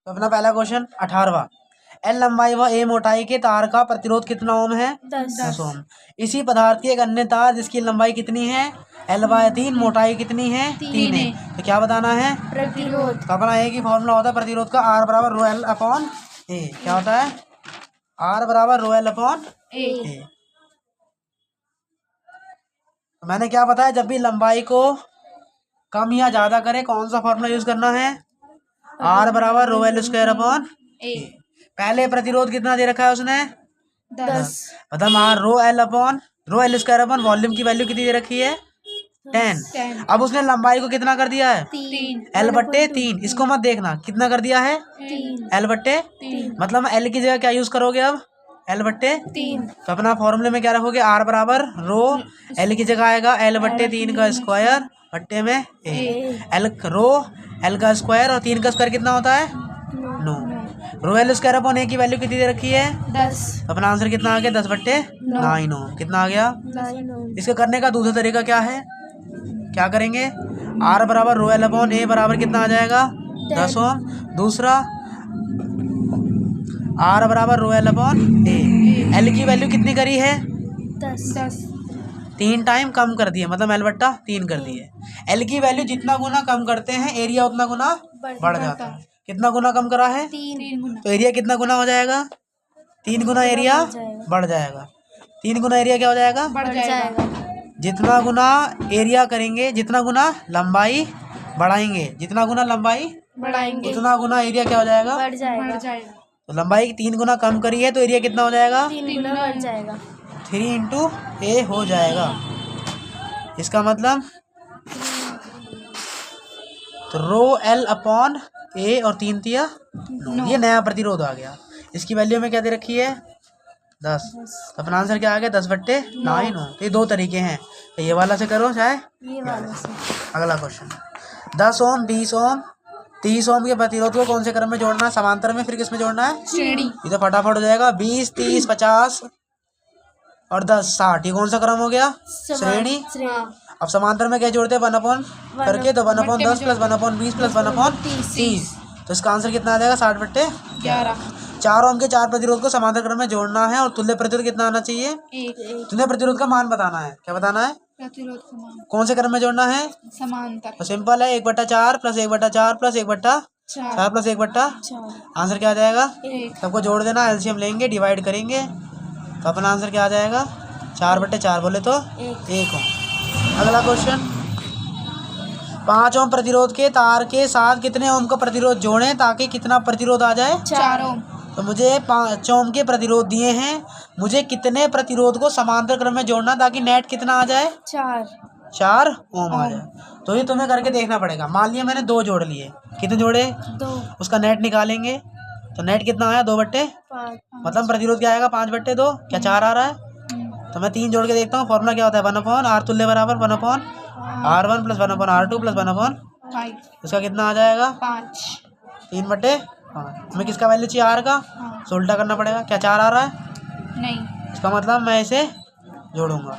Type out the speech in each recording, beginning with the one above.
तो अपना पहला क्वेश्चन 18वां, एल लंबाई व ए मोटाई के तार का प्रतिरोध कितना ओम है? 10 ओम। इसी पदार्थ की एक अन्य तार जिसकी लंबाई कितनी है? L/3, मोटाई कितनी है? 3 है। तो क्या बताना है? प्रतिरोध। तो अपना एक ही फॉर्मूला होता है प्रतिरोध का, R बराबर रो एल अपॉन ए। क्या होता है? R बराबर रो एल अपॉन ए। मैंने क्या बताया, जब भी लंबाई को कम या ज्यादा करे कौन सा फॉर्मूला यूज करना है? R बराबर रो एल स्क्वायर अपॉन ए। पहले प्रतिरोध कितना दे रखा है उसने? 10। मतलब rho L square upon volume की वैल्यू कितनी दे रखी है? 10। अब उसने लंबाई को कितना कर दिया है? 3। L/3। इसको मत देखना, कितना कर दिया है? 3। L/3। मतलब L की जगह क्या यूज करोगे अब? L/3। तो अपना फॉर्मूले में क्या रखोगे? R बराबर रो L की जगह आएगा L/3 का स्क्वायर बट्टे में ए। रो L का स्क्वायर और 3 का स्क्वायर कितना होता है? 9। रो एल स्क्वायर अपॉन ए की वैल्यू कितनी दे रखी है? 10। अपना आंसर कितना आ गया? 10/9। कितना आ गया? 9। इसके करने का दूसरा तरीका क्या है? क्या करेंगे? R बराबर रो एल अपॉन ए बराबर कितना आ जाएगा? 10 ओम। दूसरा R बराबर रो एल अपॉन ए। एल की वैल्यू कितनी करी है? 10। 3 टाइम कम कर दिए, मतलब L/3 कर दिए। एल की वैल्यू जितना गुना कम करते हैं एरिया उतना गुना बढ़ जाता है। कितना गुना कम करा है? 3 गुना। तो एरिया कितना गुना हो जाएगा? 3 गुना एरिया बढ़ जाएगा। 3 गुना एरिया क्या हो जाएगा? बढ़ जाएगा। जितना गुना एरिया करेंगे, जितना गुना लंबाई बढ़ाएंगे, जितना गुना लंबाई बढ़ाएंगे उतना गुना एरिया क्या हो जाएगा? बढ़ जाएगा। तो लंबाई 3 गुना कम करी है तो एरिया कितना हो जाएगा? 3 गुना बढ़ जाएगा। 3 इंटू ए हो जाएगा। इसका मतलब तो रो एल अपॉन ए और 3 तिया 9। ये नया प्रतिरोध आ गया। इसकी वैल्यू में क्या दे रखी है? 10। तो अपना आंसर क्या आ गया? 10/9। ये दो तरीके हैं, ये वाला से करो चाहे ये वाला से। अगला क्वेश्चन 10 ओम, 20 ओम, 30 ओम के प्रतिरोध को कौन से क्रम में जोड़ना है? समांतर में, फिर किस में जोड़ना है? श्रेणी। ये तो फटाफट हो जाएगा। 20, 30, 50 और 10, 60। ये कौन सा क्रम हो गया? श्रेणी। अब समांतर में क्या जोड़ते हैं? 1/, करके तो 1/10 प्लस 1/20 प्लस 1/30। तो इसका आंसर कितना आ जाएगा? 60/11। 4 ओम के 4 प्रतिरोध को समांतर क्रम में जोड़ना है और तुल्य प्रतिरोध कितना आना चाहिए? 1। तुल्य प्रतिरोध का मान बताना है। क्या बताना है? प्रतिरोध का मान। कौन से क्रम में जोड़ना है? समांतर। तो सिंपल है, 1/4 प्लस 1/4 प्लस 1/4 प्लस 1/4। आंसर क्या आ जाएगा? सबको जोड़ देना, एलसीएम लेंगे, डिवाइड करेंगे तो अपना आंसर क्या आ जाएगा? 4/4 बोले तो 1 ओम। अगला क्वेश्चन 5 ओम प्रतिरोध के तार के साथ कितने ओम का प्रतिरोध जोड़ें ताकि कितना प्रतिरोध आ जाए? 4 ओम। तो मुझे 5 ओम के प्रतिरोध दिए हैं, मुझे कितने प्रतिरोध को समांतर क्रम में जोड़ना ताकि नेट कितना आ जाए? 4 ओम आ जाए। तो ये तुम्हें करके देखना पड़ेगा। मान लिया मैंने 2 जोड़ लिए, कितने जोड़े? 2। उसका नेट निकालेंगे तो नेट कितना आया? 2/5। मतलब प्रतिरोध क्या आएगा? 5/2। क्या 4 आ रहा है? तो मैं 3 जोड़ के देखता हूँ। फॉर्मूला क्या होता है? 1/R तुल्य बराबर 1/R1 प्लस 1/R2 प्लस 1/5। इसका कितना आ जाएगा? 5। 3/5। हमें किसका वैल्यू चाहिए? R का। तो उल्टा करना पड़ेगा। क्या 4 आ रहा है? नहीं। इसका मतलब मैं इसे जोड़ूंगा।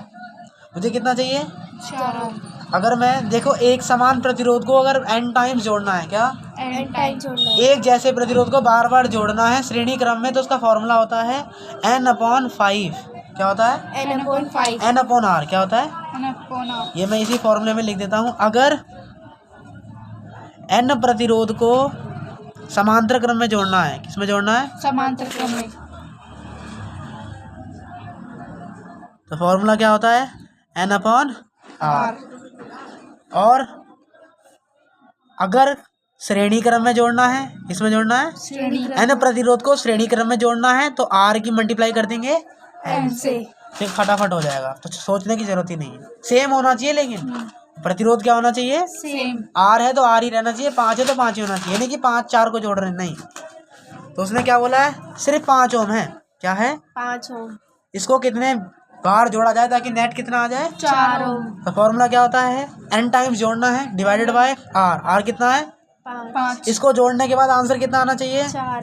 मुझे कितना चाहिए? 4। अगर मैं देखो एक समान प्रतिरोध को अगर n टाइम्स जोड़ना है, क्या n टाइम्स जोड़ना है, एक जैसे प्रतिरोध को बार बार जोड़ना है श्रेणी क्रम में, तो उसका फॉर्मूला होता है n/5। क्या होता है? n/5। n/r क्या होता है? n/r। ये मैं इसी फॉर्मूले में लिख देता हूँ। अगर n प्रतिरोध को समांतर क्रम में जोड़ना है, किसमें जोड़ना है? समांतर क्रम में। तो फॉर्मूला क्या होता है? n/r। और अगर श्रेणी क्रम में जोड़ना है, किसमें जोड़ना है? n प्रतिरोध को श्रेणी क्रम में जोड़ना है तो r की मल्टीप्लाई कर देंगे n से, फिर फटाफट हो जाएगा। तो सोचने की जरूरत ही नहीं है। सेम होना चाहिए, लेकिन प्रतिरोध क्या होना चाहिए? सेम। R है तो R ही रहना चाहिए, 5 है तो 5 ही होना चाहिए, नहीं कि 5 4 को जोड़ रहे नहीं। तो उसने क्या बोला है? सिर्फ 5 ओम है। क्या है? 5 ओम। इसको कितने बार जोड़ा जाए ताकि नेट कितना आ जाए? 4 ओम। तो फॉर्मूला क्या होता है? n टाइम्स जोड़ना है डिवाइडेड बाय r। कितना है? 5। इसको जोड़ने के बाद आंसर कितना आना चाहिए? 4।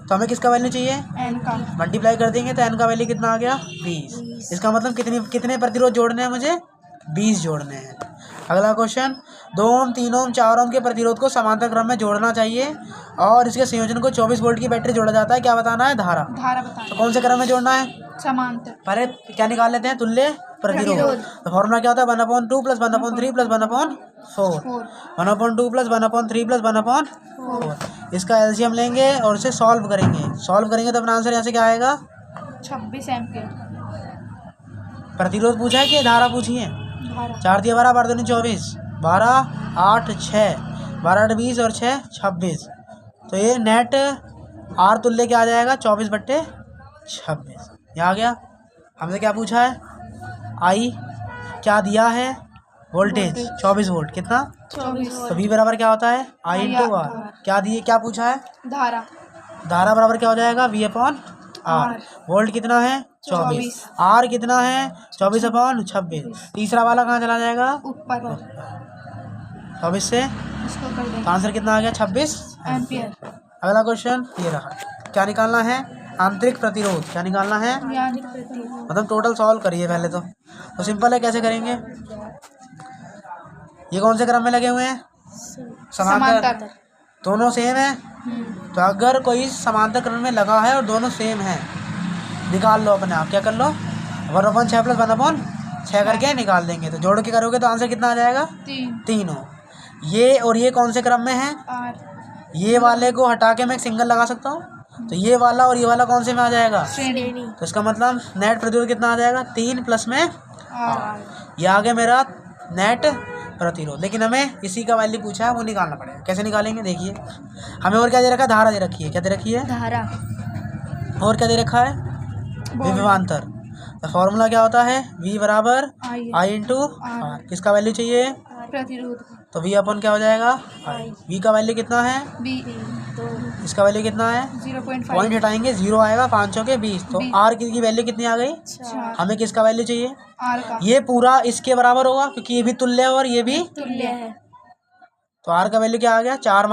तो हमें किसका वैल्यू चाहिए? n का। मल्टीप्लाई कर देंगे तो n का वैल्यू कितना आ गया? 20। इसका मतलब कितने प्रतिरोध जोड़ने हैं मुझे? 20 जोड़ने हैं। अगला क्वेश्चन, 2 ओम 3 ओम 4 ओम के प्रतिरोध को समांतर क्रम में जोड़ना चाहिए और इसके संयोजन को 24 वोल्ट की बैटरी जोड़ा जाता है, क्या बताना है? धारा बताना। तो कौन से क्रम में जोड़ना है? समांतर। पहले क्या निकाल लेते हैं? तुल्य प्रतिरोध। तो फॉर्मूला क्या होता है? 1/2 + 1/3 + 1/4 1/2 + 1/3 + 1/4। इसका एलसीएम लेंगे और इसे सॉल्व करेंगे तो अपना आंसर यहाँ से क्या आएगा? 26 एम्पीयर। प्रतिरोध पूछा है कि धारा पूछी है? 4 × 12 = 24, 12 8 6 12 8 20 और 6 26। तो ये नेट आर तुल्य क्या आ जाएगा? 24/26। ये आ गया। हमसे क्या पूछा है? आई क्या दिया है? Voltage 24 volt. कितना? 24। तो V बराबर क्या होता है? I × R। क्या दिए, क्या पूछा है? धारा बराबर क्या हो जाएगा? V/R। वोल्ट कितना है? 24। आर कितना है? 24/26। तीसरा वाला कहाँ चला जाएगा? ऊपर। 24 से इसको कर देंगे। तो आंसर कितना आ गया? 26 एम्पीयर। अगला क्वेश्चन ये रहा। क्या निकालना है? आंतरिक प्रतिरोध। क्या निकालना है? मतलब टोटल सॉल्व करिए पहले तो सिंपल है। कैसे करेंगे? ये कौन से क्रम में लगे हुए हैं? समांतर। दोनों सेम है। तो अगर कोई समांतर क्रम में लगा है और दोनों सेम है, निकाल लो अपने आप। क्या कर लो? 1/6 + 1/6 करके निकाल देंगे। तो जोड़ के करोगे तो आंसर कितना आ जाएगा? 3। ये और ये कौन से क्रम में है? ये वाले को हटा के मैं एक सिंगल लगा सकता हूँ। तो ये वाला और ये वाला कौन से में आ जाएगा? श्रेणी। तो इसका मतलब नेट प्रतिरोध कितना आ जाएगा? 3 + में R। ये आ गया मेरा नेट प्रतिरोध। लेकिन हमें इसी का वैल्यू पूछा है, वो निकालना पड़ेगा। कैसे निकालेंगे? देखिए, हमें और क्या दे रखा है? धारा दे रखी है। क्या दे रखी है? धारा। और क्या दे रखा है? विभवांतर। तो फॉर्मूला क्या होता है? V बराबर I × R। किसका वैल्यू चाहिए? प्रतिरोध। तो V अपन क्या हो जाएगा? I। V का वैल्यू कितना है? इसका वैल्यू कितना है? 0.5। पॉइंट हटाएंगे, 0 आएगा। 5 चौके 20। तो R की वैल्यू कितनी आ गई? 4। हमें किसका वैल्यू चाहिए? R का। ये पूरा इसके बराबर होगा क्योंकि ये भी तुल्य है और ये भी तुल्य है। तो R का वैल्यू क्या आ गया? 4 -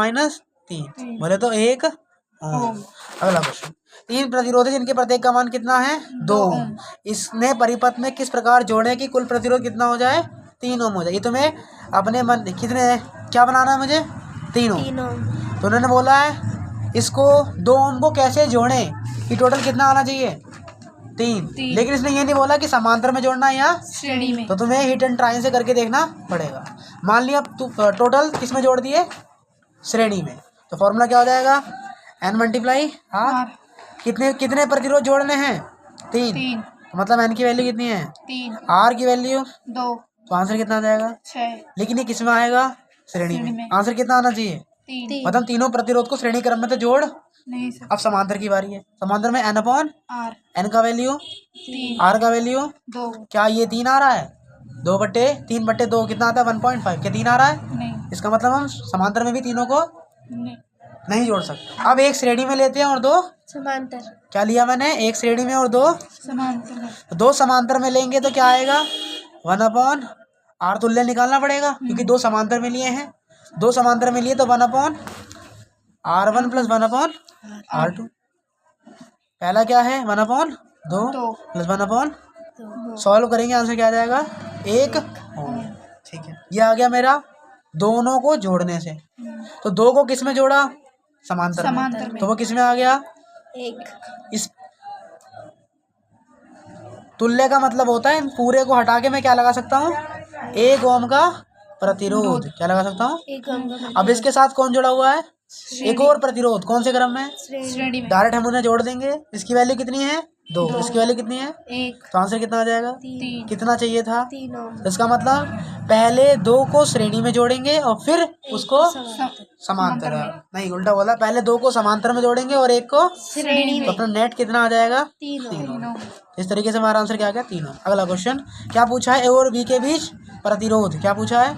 3 बोले तो 1 ओम। अगला क्वेश्चन, 3 प्रतिरोध है जिनके प्रत्येक का मान कितना है? 2 ओम। इसने परिपथ में किस प्रकार जोड़े कि कुल प्रतिरोध कितना हो जाए? 3 ओम हो जाए। ये तुम्हें अपने मन कितने क्या बनाना है मुझे? 3 ओम। तो उन्होंने बोला है इसको 2 ओम को कैसे जोड़े कि टोटल कितना आना चाहिए? 3। लेकिन इसने ये नहीं बोला कि समांतर में जोड़ना है या श्रेणी में। तो तुम्हें हिट एंड ट्राई से करके देखना पड़ेगा। मान लिया टोटल किस में जोड़ दिए? श्रेणी में। तो फॉर्मूला क्या हो जाएगा? N × R। कितने प्रतिरोध जोड़ने हैं? 3। तो मतलब N की वैल्यू कितनी है? 3। R की वैल्यू 2। तो आंसर कितना आ जाएगा? 6। लेकिन ये किस में आएगा? श्रेणी में। आंसर कितना आना चाहिए? 3। मतलब तीनों प्रतिरोध को श्रेणी क्रम में तो जोड़ नहीं सकते। अब समांतर की बारी है। समांतर में N/R। N का वैल्यू 3। R का वैल्यू 2। क्या ये 3 आ रहा है? 2/3/2 कितना आता है? 1.5। क्या 3 आ रहा है? नहीं। इसका मतलब हम समांतर में भी तीनों को नहीं जोड़ सकते। अब एक श्रेणी में लेते हैं और 2 समांतर। क्या लिया मैंने? एक श्रेणी में और 2 समांतर। 2 समांतर में लेंगे तो क्या आएगा? 1/R तुल्य निकालना पड़ेगा क्योंकि 2 समांतर में लिए हैं। 2 समांतर में लिए तो 1/R1 + 1/R2। पहला क्या है? 1/2 + 1/2। सॉल्व करेंगे, आंसर क्या आ जाएगा? 1 ओम। ठीक है, ये आ गया मेरा दोनों को जोड़ने से। तो 2 को किस में जोड़ा? समांतर में। तो वो किस में आ गया? 1। इस तुल्य का मतलब होता है पूरे को हटा के मैं क्या लगा सकता हूँ? 1 ओम का प्रतिरोध। क्या लगा सकता हूँ? 1 ओम। अब इसके साथ कौन जुड़ा हुआ है? एक और प्रतिरोध। कौन से क्रम में? श्रेणी में। डायरेक्ट हम उन्हें जोड़ देंगे। इसकी वैल्यू कितनी है? 2। इसकी वैल्यू कितनी है? 1। तो आंसर कितना आ जाएगा? 3। कितना चाहिए था? 3 ओम। तो इसका मतलब पहले 2 को श्रेणी में जोड़ेंगे और फिर उसको समांतर में। नहीं, उल्टा बोला। पहले 2 को समांतर में जोड़ेंगे और 1 को श्रेणी में। तो अपना नेट कितना आ जाएगा? 3 ओम। इस तरीके से हमारा आंसर क्या आ गया? 3 ओम। अगला क्वेश्चन क्या पूछा है? ए और बी के बीच प्रतिरोध। क्या पूछा है?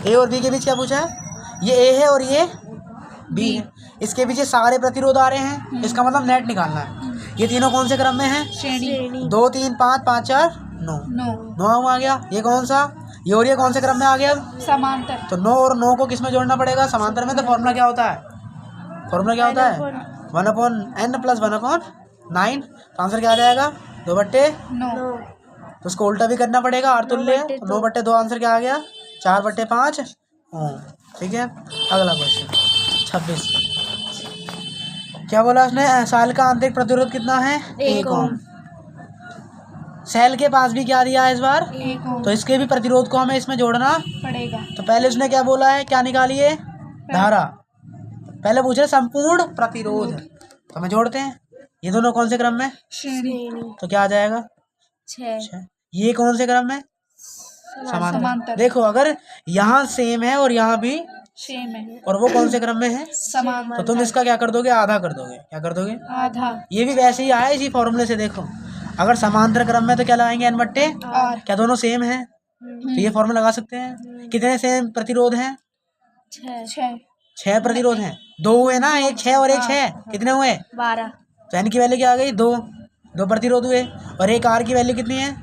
ए और बी के बीच क्या पूछा है? ये ए है और ये बी है। इसके पीछे सारे प्रतिरोध आ रहे हैं। इसका मतलब नेट निकालना है। ये तीनों कौन से क्रम में हैं? श्रेणी। 2 3 5 5 4 9 9 आ गया। ये कौन सा? ये और ये कौन से क्रम में आ गया? समांतर। तो 9 और 9 को किस में जोड़ना पड़ेगा? समांतर में। तो फॉर्मूला क्या होता है? फॉर्मूला क्या होता है? 1/n + 1/9। तो आंसर क्या आ जाएगा? 2/9। तो उसको उल्टा भी करना पड़ेगा। R तुल्य 9/2। आंसर क्या आ गया? 4/5 ओम। ठीक है, अगला क्वेश्चन 26। क्या बोला उसने? साल का आंतरिक प्रतिरोध कितना है? 1 ओम। सेल के पास भी क्या दिया है इस बार? 1 ओम तो इसके भी प्रतिरोध को हमें इसमें जोड़ना पड़ेगा। तो पहले उसने क्या बोला है, क्या निकालिए? धारा। पहले पूछ रहे संपूर्ण प्रतिरोध, तो हमें जोड़ते हैं। ये दोनों कौन से क्रम में? श्रेणी। तो क्या आ जाएगा? 6। ये कौन से क्रम में? समांतर। समांतर। देखो अगर यहाँ सेम है और यहाँ भी सेम है और वो कौन से क्रम में है? समांतर। तो तुम इसका क्या कर दोगे? आधा कर दोगे। क्या कर दोगे? आधा। ये भी वैसे ही आया इसी फॉर्मूले से। देखो अगर समांतर क्रम में तो क्या लगाएंगे? n/r। क्या दोनों सेम है? तो ये फॉर्मूला लगा सकते हैं। कितने सेम प्रतिरोध हैं? 6। 6 प्रतिरोध हैं। 2 हुए ना, एक 6 और एक 6, कितने हुए? 12। तो n की वैल्यू क्या आ गई? 2। 2 प्रतिरोध हुए और एक r की वैल्यू कितनी है?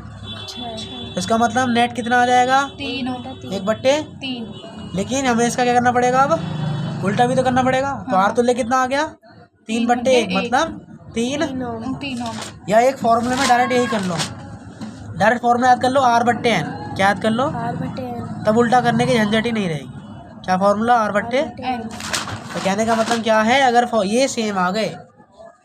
6। इसका मतलब नेट कितना आ जाएगा? 1/3। लेकिन हमें इसका क्या करना पड़ेगा? अब उल्टा भी तो करना पड़ेगा। तो r तुल्य कितना आ गया? 3/1 मतलब 3 ओम। या एक फॉर्मूले में डायरेक्ट यही कर लो। डायरेक्ट फॉर्मूला याद कर लो, r/n। क्या याद कर लो? r/n। तब उल्टा करने की झंझट ही नहीं रहेगी। क्या फॉर्मूला? r/n। तो कहने का मतलब क्या है, अगर ये सेम आ गए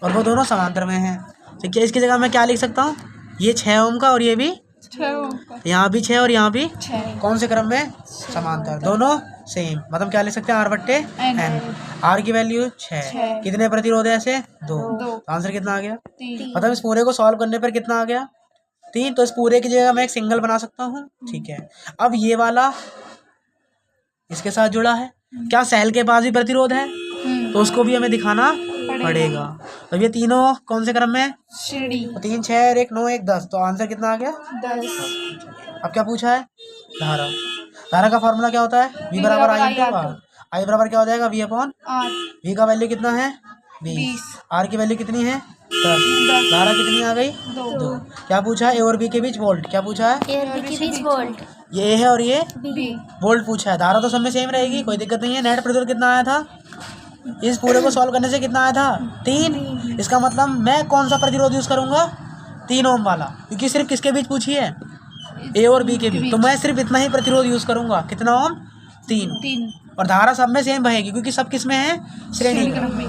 और वो दोनों समांतर में हैं तो क्या इसकी जगह मैं क्या लिख सकता हूँ? ये 6 ओम का और ये भी 6 ओम का। यहाँ भी 6 और यहाँ भी 6। कौन से क्रम में? समांतर। दोनों सेम, मतलब क्या लिख सकते हैं? r/n। r की वैल्यू 6। कितने प्रतिरोध है ऐसे? 2। तो आंसर कितना आ गया? 3। मतलब इस पूरे को सॉल्व करने पर कितना आ गया? 3। तो इस पूरे की जगह मैं एक सिंगल बना सकता हूँ। ठीक है, अब ये वाला इसके साथ जुड़ा है। क्या सेल के पास भी प्रतिरोध है? तो उसको भी हमें दिखाना पड़ेगा। तो ये तीनों कौन से क्रम में? श्रेणी। 3 6 और 1 9 1 10। तो आंसर कितना आ गया? 10। अब क्या पूछा है? धारा। धारा का फॉर्मूला क्या होता है? V बराबर I इंटू R। I बराबर क्या हो जाएगा? V/r। V का वैल्यू कितना है? 20। R की वैल्यू कितनी है? 10। धारा कितनी आ गई? 2। क्या पूछा है? A और B के बीच वोल्ट। क्या पूछा है? A और B के बीच वोल्ट। ये A है और ये B। वोल्ट पूछा है। धारा तो सब में सेम रहेगी, कोई दिक्कत नहीं है। नेट प्रतिरोध कितना आया था? इस पूरे को सॉल्व करने से कितना आया था? 3। इसका मतलब मैं कौन सा प्रतिरोध यूज करूंगा? 3 ओम वाला, क्योंकि सिर्फ किसके बीच पूछी है? ए और बी के बीच। तो मैं सिर्फ इतना ही प्रतिरोध यूज करूंगा। कितना ओम? 3। और धारा सब में सेम बहेगी क्योंकि सब किस में है? श्रेणी में।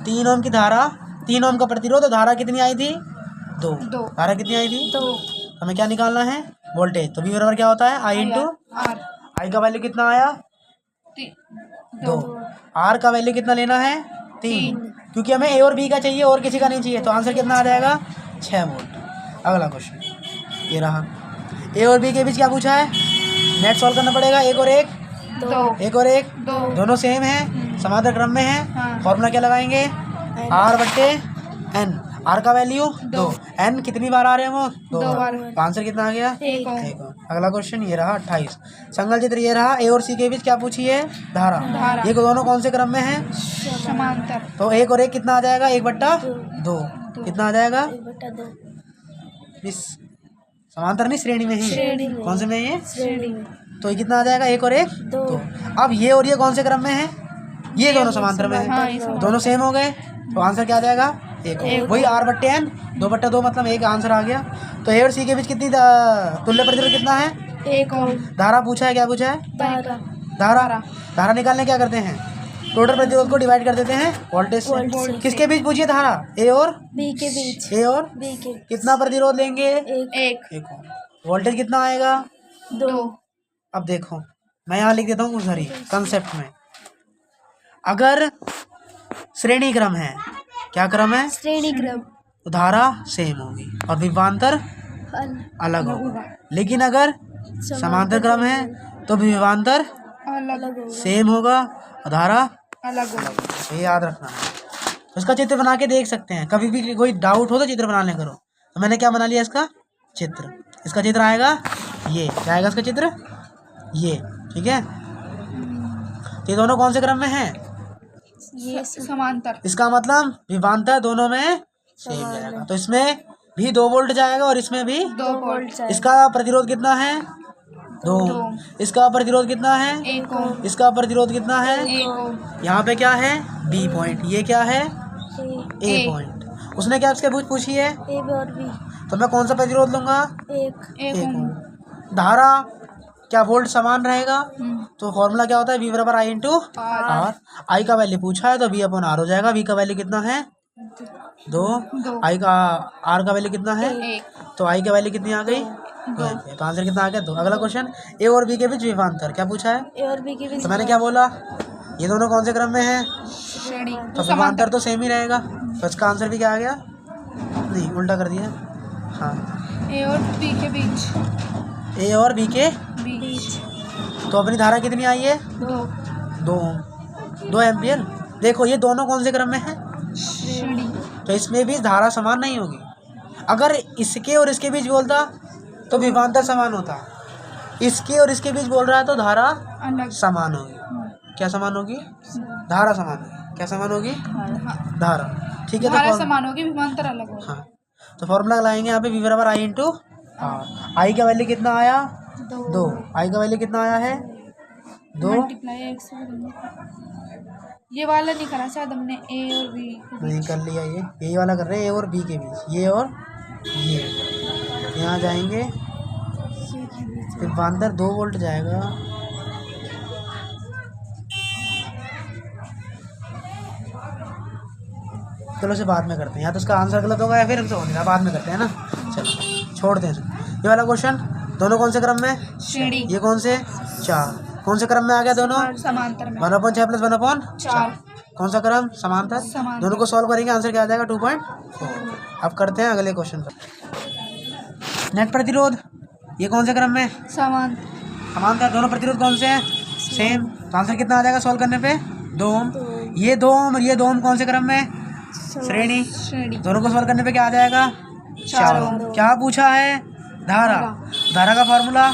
3 ओम की धारा, 3 ओम का प्रतिरोध, और धारा कितनी आई थी? 2। धारा कितनी आई थी? 2। हमें क्या निकालना है? वोल्टेज। तो V बराबर क्या होता है? I into R। I का वैल्यू कितना आया? 2। R का वैल्यू कितना लेना है? 3। क्योंकि हमें A और B का चाहिए और किसी का नहीं चाहिए। तो आंसर कितना आ जाएगा? 6 वोल्ट। अगला क्वेश्चन ये रहा। A और B के बीच क्या पूछा है? नेट सॉल्व करना पड़ेगा। 1 और 1 1 और 1 दोनों सेम है, समांतर क्रम में है। फॉर्मूला क्या लगाएंगे? r/n। R का वैल्यू 2। n कितनी बार आ रहे हैं? वो 2 बार। तो आंसर कितना आ गया? 1। अगला क्वेश्चन ये रहा 28। संगल चित्र ये रहा। A और C के बीच क्या पूछी है? धारा। ये दोनों कौन से क्रम में है? समांतर। तो 1 और 1 कितना आ जाएगा? 1/2। कितना आ जाएगा? 1/2। इस समांतर नहीं, श्रेणी में ही। कौन से में ये? श्रेणी में। तो ये कितना आ जाएगा? 1 और 1 2। अब ये और ये कौन से क्रम में है? ये दोनों समांतर में है। दोनों सेम हो गए। तो आंसर क्या आ जाएगा? 1। वही r/n 2/2 मतलब 1 आंसर आ गया। तो A और C के बीच कितनी तुल्य प्रतिरोध कितना है? 1 ओम। धारा पूछा है। क्या पूछा है? धारा निकालने क्या करते हैं? टोटल प्रतिरोध को डिवाइड कर देते हैं वोल्टेज से। किसके बीच पूछिए? धारा A और B के बीच। A और B के। कितना प्रतिरोध लेंगे? 1 वोल्टेज कितना आएगा? 2। अब देखो मैं यहाँ लिख देता हूँ उस घड़ी कंसेप्ट में। अगर श्रेणी क्रम है, क्या क्रम है? श्रेणी क्रम। तो धारा सेम होगी और विभवांतर अलग होगा। लेकिन अगर समांतर क्रम है तो विभवांतर अलग सेम होगा और धारा अलग होगा। ये याद रखना है। उसका चित्र बना के देख सकते हैं। कभी भी कोई डाउट हो तो चित्र बनाने करो। तो मैंने क्या बना लिया? इसका चित्र। इसका चित्र आएगा ये। क्या आएगा इसका चित्र? ये। ठीक है, तो ये दोनों कौन से क्रम में है? ये समांतर। इसका मतलब विभवांतर दोनों में सेम जाएगा। तो इसमें भी 2 वोल्ट जाएगा और इसमें भी 2 वोल्ट। इसका प्रतिरोध कितना है? 2। इसका प्रतिरोध कितना है? 1 ओम। इसका प्रतिरोध कितना है? 1 ओम। यहाँ पे क्या है? B point. ये क्या है? A point. उसने क्या इसके बीच पूछी है? A और B। तो मैं कौन सा प्रतिरोध लूंगा? 1 1 ओम। धारा क्या वोल्ट समान रहेगा? तो फॉर्मूला क्या होता है? V बराबर I इंटू आर। आई का वैल्यू पूछा है तो V अपॉन आर हो जाएगा। V का वैल्यू कितना है? 2। आई का आर का वैल्यू कितना है? 1। तो आई की वैल्यू कितनी आ गई? 2 एम्पियर। तो आंसर कितना आ गया? 2। अगला क्वेश्चन, ए और बी के बीच विभवांतर क्या पूछा है? ए और बी के बीच तो मैंने क्या बोला? ये दोनों कौन से क्रम में है? श्रेणी। तो विभवांतर तो सेम ही रहेगा। तो इसका आंसर भी क्या आ गया? नहीं, उल्टा कर दिया। हाँ, ए और बी के बीच। ए और बी के बीच। तो अपनी धारा कितनी आई है? 2 2 एम्पियर। देखो ये दोनों कौन से क्रम में है? श्रेणी। तो इसमें भी धारा समान नहीं होगी। अगर इसके और इसके बीच बोलता तो विभवांतर समान होता। इसके और इसके बीच बोल रहा है तो धारा अलग। समान होगी। क्या समान होगी? धारा समान होगी। क्या समान होगी? धारा। ठीक है, तो धारा समान होगी, विभवांतर अलग होगा। हाँ, तो फॉर्मूला लगाएंगे यहाँ पे V बराबर I इंटू आर। आई का वैल्यू कितना आया? 2। आई का वैल्यू कितना आया है? 2। मल्टीप्लाई x से करेंगे। ये वाला नहीं करा शायद हमने, ए और बी। नहीं कर लिया, ये यही वाला कर रहे हैं। ए और बी के बीच, ये और ये यहाँ जाएंगे, विभवांतर 2 वोल्ट जाएगा। चलो इसे बाद में करते हैं, या तो इसका आंसर गलत होगा या फिर हमसे हो नहीं रहा। बाद में करते हैं ना, चलो छोड़ते हैं। ये वाला क्वेश्चन दोनों कौन से क्रम में? श्रेणी। ये कौन से? 4। कौन से क्रम में आ गया दोनों? समांतर में। 1/6 प्लस 1/4। कौन सा क्रम? समांतर। दोनों को सॉल्व करेंगे, आंसर क्या आ जाएगा? 2.4। अब करते हैं अगले क्वेश्चन पर। नेट प्रतिरोध ये कौन से क्रम में? समांतर। दोनों प्रतिरोध कौन से हैं? सेम। तो आंसर कितना आ जाएगा सॉल्व करने पे? 2 ओम। ये 2 ओम और ये 2 ओम कौन से क्रम में? श्रेणी। दोनों को सॉल्व करने पे क्या आ जाएगा? 4 ओम। क्या पूछा है? धारा। धारा का formula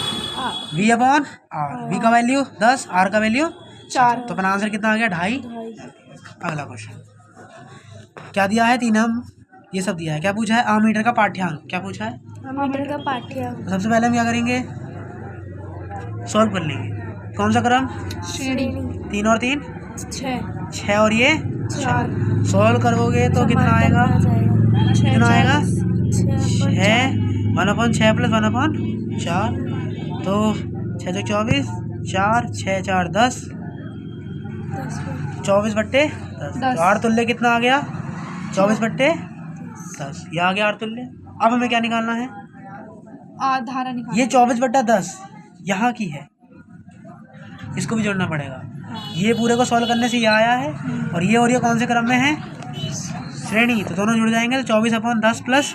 V upon R. V का वैल्यू 10, आर का वैल्यू 4। तो अपना आंसर कितना आ गया? 2.5। अगला क्वेश्चन क्या दिया है? 3 हम ये सब दिया है। क्या पूछा है? आमीटर का पाठ्यांक। क्या पूछा है? आमीटर का पाठ्यांक। तो सबसे पहले हम क्या करेंगे? सॉल्व कर लेंगे। कौन सा क्रम? श्रेणी। 3 और 3 6 और ये 4। सॉल्व करोगे तो कितना आएगा? कितना आएगा? 6। 1/6 प्लस 1/4। तो 6 से 24, 4 6 4 10, 24/10। तो आर तुल्य कितना आ गया? 24/10। ये आ गया आर तुल्य। अब हमें क्या निकालना है? धारा निकालना। ये 24/10 यहाँ की है, इसको भी जोड़ना पड़ेगा। ये पूरे को सॉल्व करने से ये आया है, और ये कौन से क्रम में है? श्रेणी। तो दोनों जुड़ जाएंगे। तो 24/10 प्लस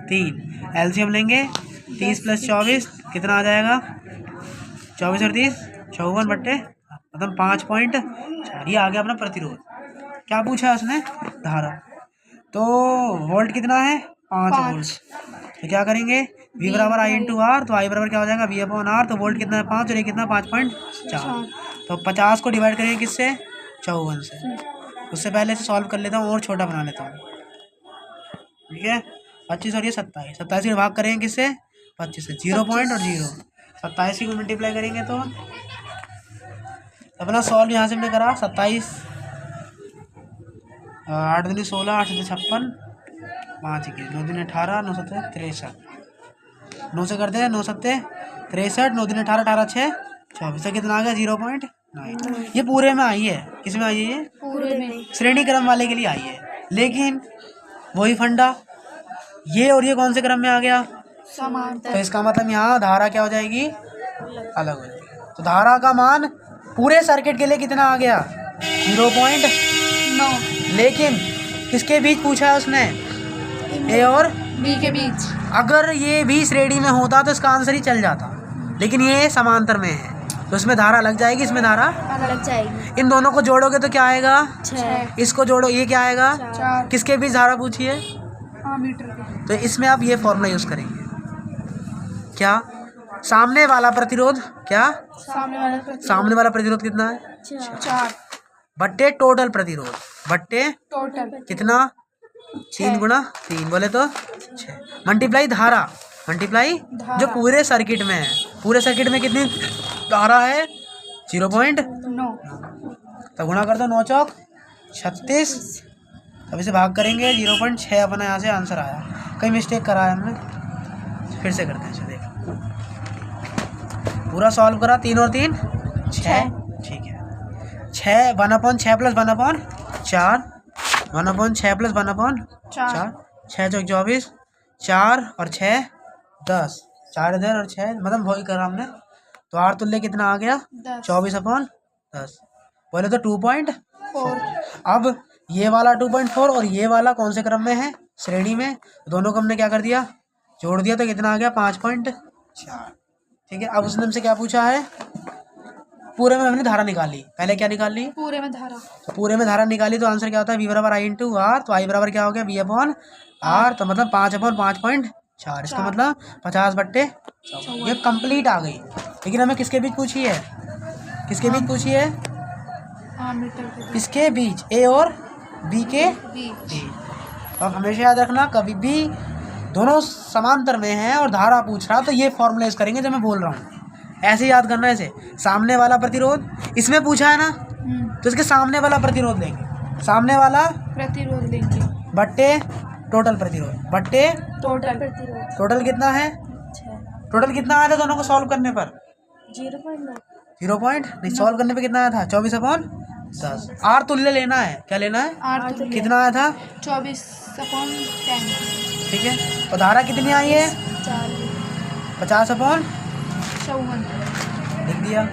3 एलसीएम लेंगे। 30 प्लस 24 कितना आ जाएगा? 24 और 30 54/, मतलब 5.4। ये आ गया अपना प्रतिरोध। क्या पूछा है उसने? धारा। तो वोल्ट कितना है? 5 वोल्ट। तो क्या करेंगे? V बराबर I इंटू आर। तो I बराबर क्या हो जाएगा? V upon R. तो वोल्ट कितना है? 5 और ये कितना? 5.4। तो 50 को डिवाइड करेंगे किससे? 54 से। उससे पहले से सॉल्व कर लेता हूँ और छोटा बना लेता हूँ। ठीक है, 25 और ये 27। 27 को भाग करेंगे किससे? 25 से। 0 पॉइंट और 0। 27 को मल्टीप्लाई करेंगे तो अपना सॉल्व यहाँ से हमने करा। 27 8 दूनी 16, 8 दूनी 56, 5 के 9 दूनी 18, 9 7 63। 9 से करते हैं 9 7 63, 9 दूनी 18, 18 6 24। से कितना आ गया? 0.9। ये पूरे में आई है। किस में आई है? ये पूरे में। श्रेणी क्रम वाले के लिए आई है। लेकिन वही फंडा, ये और ये कौन से क्रम में आ गया? समांतर। तो इसका मतलब यहाँ धारा क्या हो जाएगी? अलग हो जाएगी। तो धारा का मान पूरे सर्किट के लिए कितना आ गया? 0.9। लेकिन किसके बीच पूछा है उसने? ए और बी के बीच। अगर ये भी श्रेणी में होता तो इसका आंसर ही चल जाता, लेकिन ये समांतर में है तो इसमें धारा लग जाएगी, इसमें धारा अलग जाएगी। इन दोनों को जोड़ोगे तो क्या आएगा? 6। इसको जोड़ो, ये क्या आएगा? 4। किसके बीच धारा पूछी है? मीटर के। तो इसमें आप ये फॉर्मूला यूज करेंगे। क्या? सामने वाला प्रतिरोध। क्या? सामने वाला प्रतिरोध कितना है? 4 बट्टे टोटल प्रतिरोध बट्टे टोटल कितना? 3 गुणा 3 बोले तो 6 मल्टीप्लाई धारा। मल्टीप्लाई जो पूरे सर्किट में है। पूरे सर्किट में कितनी धारा है? 0.9। तो गुणा कर दो 9 चौक 36। अब इसे भाग करेंगे 0.6 अपना यहाँ से आंसर आया। कहीं मिस्टेक करा है हमने, फिर से करते हैं। इसे देखो पूरा सॉल्व करा, 3 और 3 6, ठीक है। 6 1/6 प्लस 1/4, 1/6 प्लस 1/4, 6 चौक 24, 4 और 6 10, 4 इधर और 6 मतलब वही करा हमने। तो आर तुल्य कितना आ गया 24/10। बोले तो 2.4। अब ये वाला 2.4 और ये वाला कौन से क्रम में है, श्रेणी में, दोनों को हमने क्या कर दिया, जोड़ दिया, तो कितना आ गया 5.4। ठीक है। अब उसने हमसे क्या पूछा है, पूरे में हमने धारा निकाली, पहले क्या निकाली, पूरे में धारा, तो पूरे में धारा निकाली, तो आंसर क्या होता है, V बराबर I इंटू आर। तो I बराबर क्या हो गया, V अपॉन आर, तो मतलब 5/5.4, इसका मतलब 50/4। ये कंप्लीट आ गई। लेकिन हमें किसके बीच पूछी है, किसके बीच पूछी है, मीटर किसके बीच, ए और बी के बीच। अब हमेशा याद रखना, कभी भी दोनों समांतर में हैं और धारा पूछ रहा तो ये फॉर्मूला यूज करेंगे जो मैं बोल रहा हूँ, ऐसे याद करना। ऐसे सामने वाला प्रतिरोध इसमें पूछा है ना, तो इसके सामने वाला प्रतिरोध लेंगे, सामने वाला प्रतिरोध लेंगे बट्टे टोटल प्रतिरोध बट्टे टोटल प्रतिरोध। टोटल कितना है, टोटल कितना आया था दोनों को सॉल्व करने पर, 0 पॉइंट नहीं, सॉल्व करने पे कितना आया था 24/10। आर तुल्य लेना है, क्या लेना है, आर तुल्य कितना आया था 24/10। ठीक है। और धारा कितनी आई है 50/54 लिख दिया।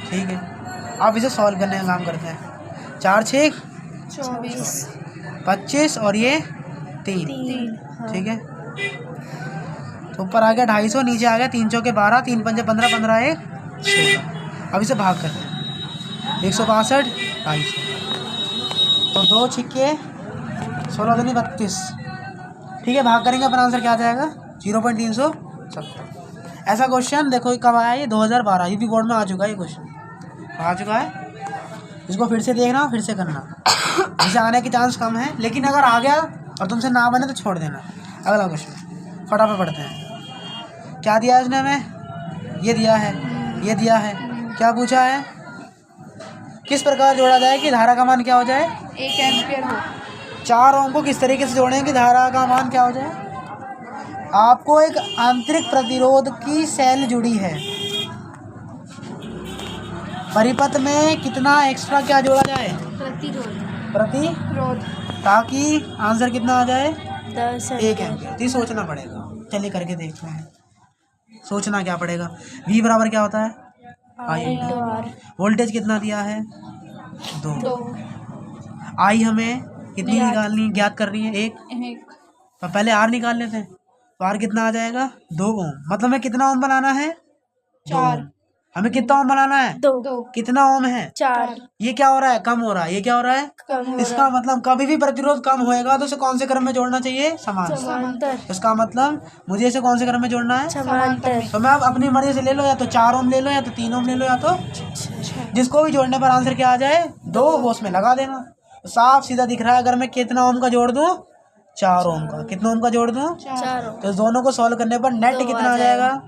ठीक है। अब इसे सॉल्व करने का काम करते हैं। 4 6 24 25 और ये 3 ठीक है। तो ऊपर आ गया 250, नीचे आ गया 3 चौके 12, 3 पंजे 15, 15 1 16। अब इसे भाग करते हैं, 162 250, तो 2 छिक्के 16 दूनी 32। ठीक है, भाग करेंगे अपन आंसर क्या आ जाएगा 0.370। ऐसा क्वेश्चन देखो कब आया, ये 2012 यूपी बोर्ड में आ चुका है, ये क्वेश्चन आ चुका है। इसको फिर से देखना, फिर से करना, इसे आने के चांस कम है, लेकिन अगर आ गया और तुमसे ना बने तो छोड़ देना। अगला क्वेश्चन फटाफट पढ़ते हैं। क्या दिया है उसने हमें, ये दिया है, ये दिया है, क्या पूछा है, किस प्रकार जोड़ा जाए कि धारा का मान क्या हो जाए 1 एम्पियर हो। 4 ओम को किस तरीके से जोड़ें कि धारा का मान क्या हो जाए। आपको एक आंतरिक प्रतिरोध की सेल जुड़ी है, परिपथ में कितना एक्स्ट्रा क्या जोड़ा जाए, प्रतिरोध, ताकि आंसर कितना आ जाए 10 1 एम्पियर। तो सोचना पड़ेगा, चलिए करके देखते हैं। सोचना क्या पड़ेगा, V बराबर क्या होता है I इंटू आर। वोल्टेज कितना दिया है 2। I हमें कितनी निकालनी, ज्ञात करनी है 1। तो पहले R निकाल लेते हैं, तो R कितना आ जाएगा 2 ओम। मतलब हमें कितना ओम बनाना है 4। हमें कितना ओम बनाना है 2। कितना ओम है 4। ये क्या हो रहा है, कम हो रहा है, ये क्या हो रहा है इसका मतलब कभी भी प्रतिरोध कम होएगा तो इसे कौन से क्रम में जोड़ना चाहिए, समांतर। इसका मतलब मुझे इसे कौन से क्रम में जोड़ना है, समांतर। तो मैं अब अपनी मर्जी से ले लो, या तो 4 ओम ले लो, या तो 3 ओम ले लो, या तो जिसको भी जोड़ने पर आंसर क्या आ जाए 2, वो उसमें लगा देना। तो साफ सीधा दिख रहा है, अगर मैं कितना ओम का जोड़ दूं 4 ओम का, कितना ओम का जोड़ दूं 4, तो दोनों को सॉल्व करने पर नेट कितना आ जाएगा,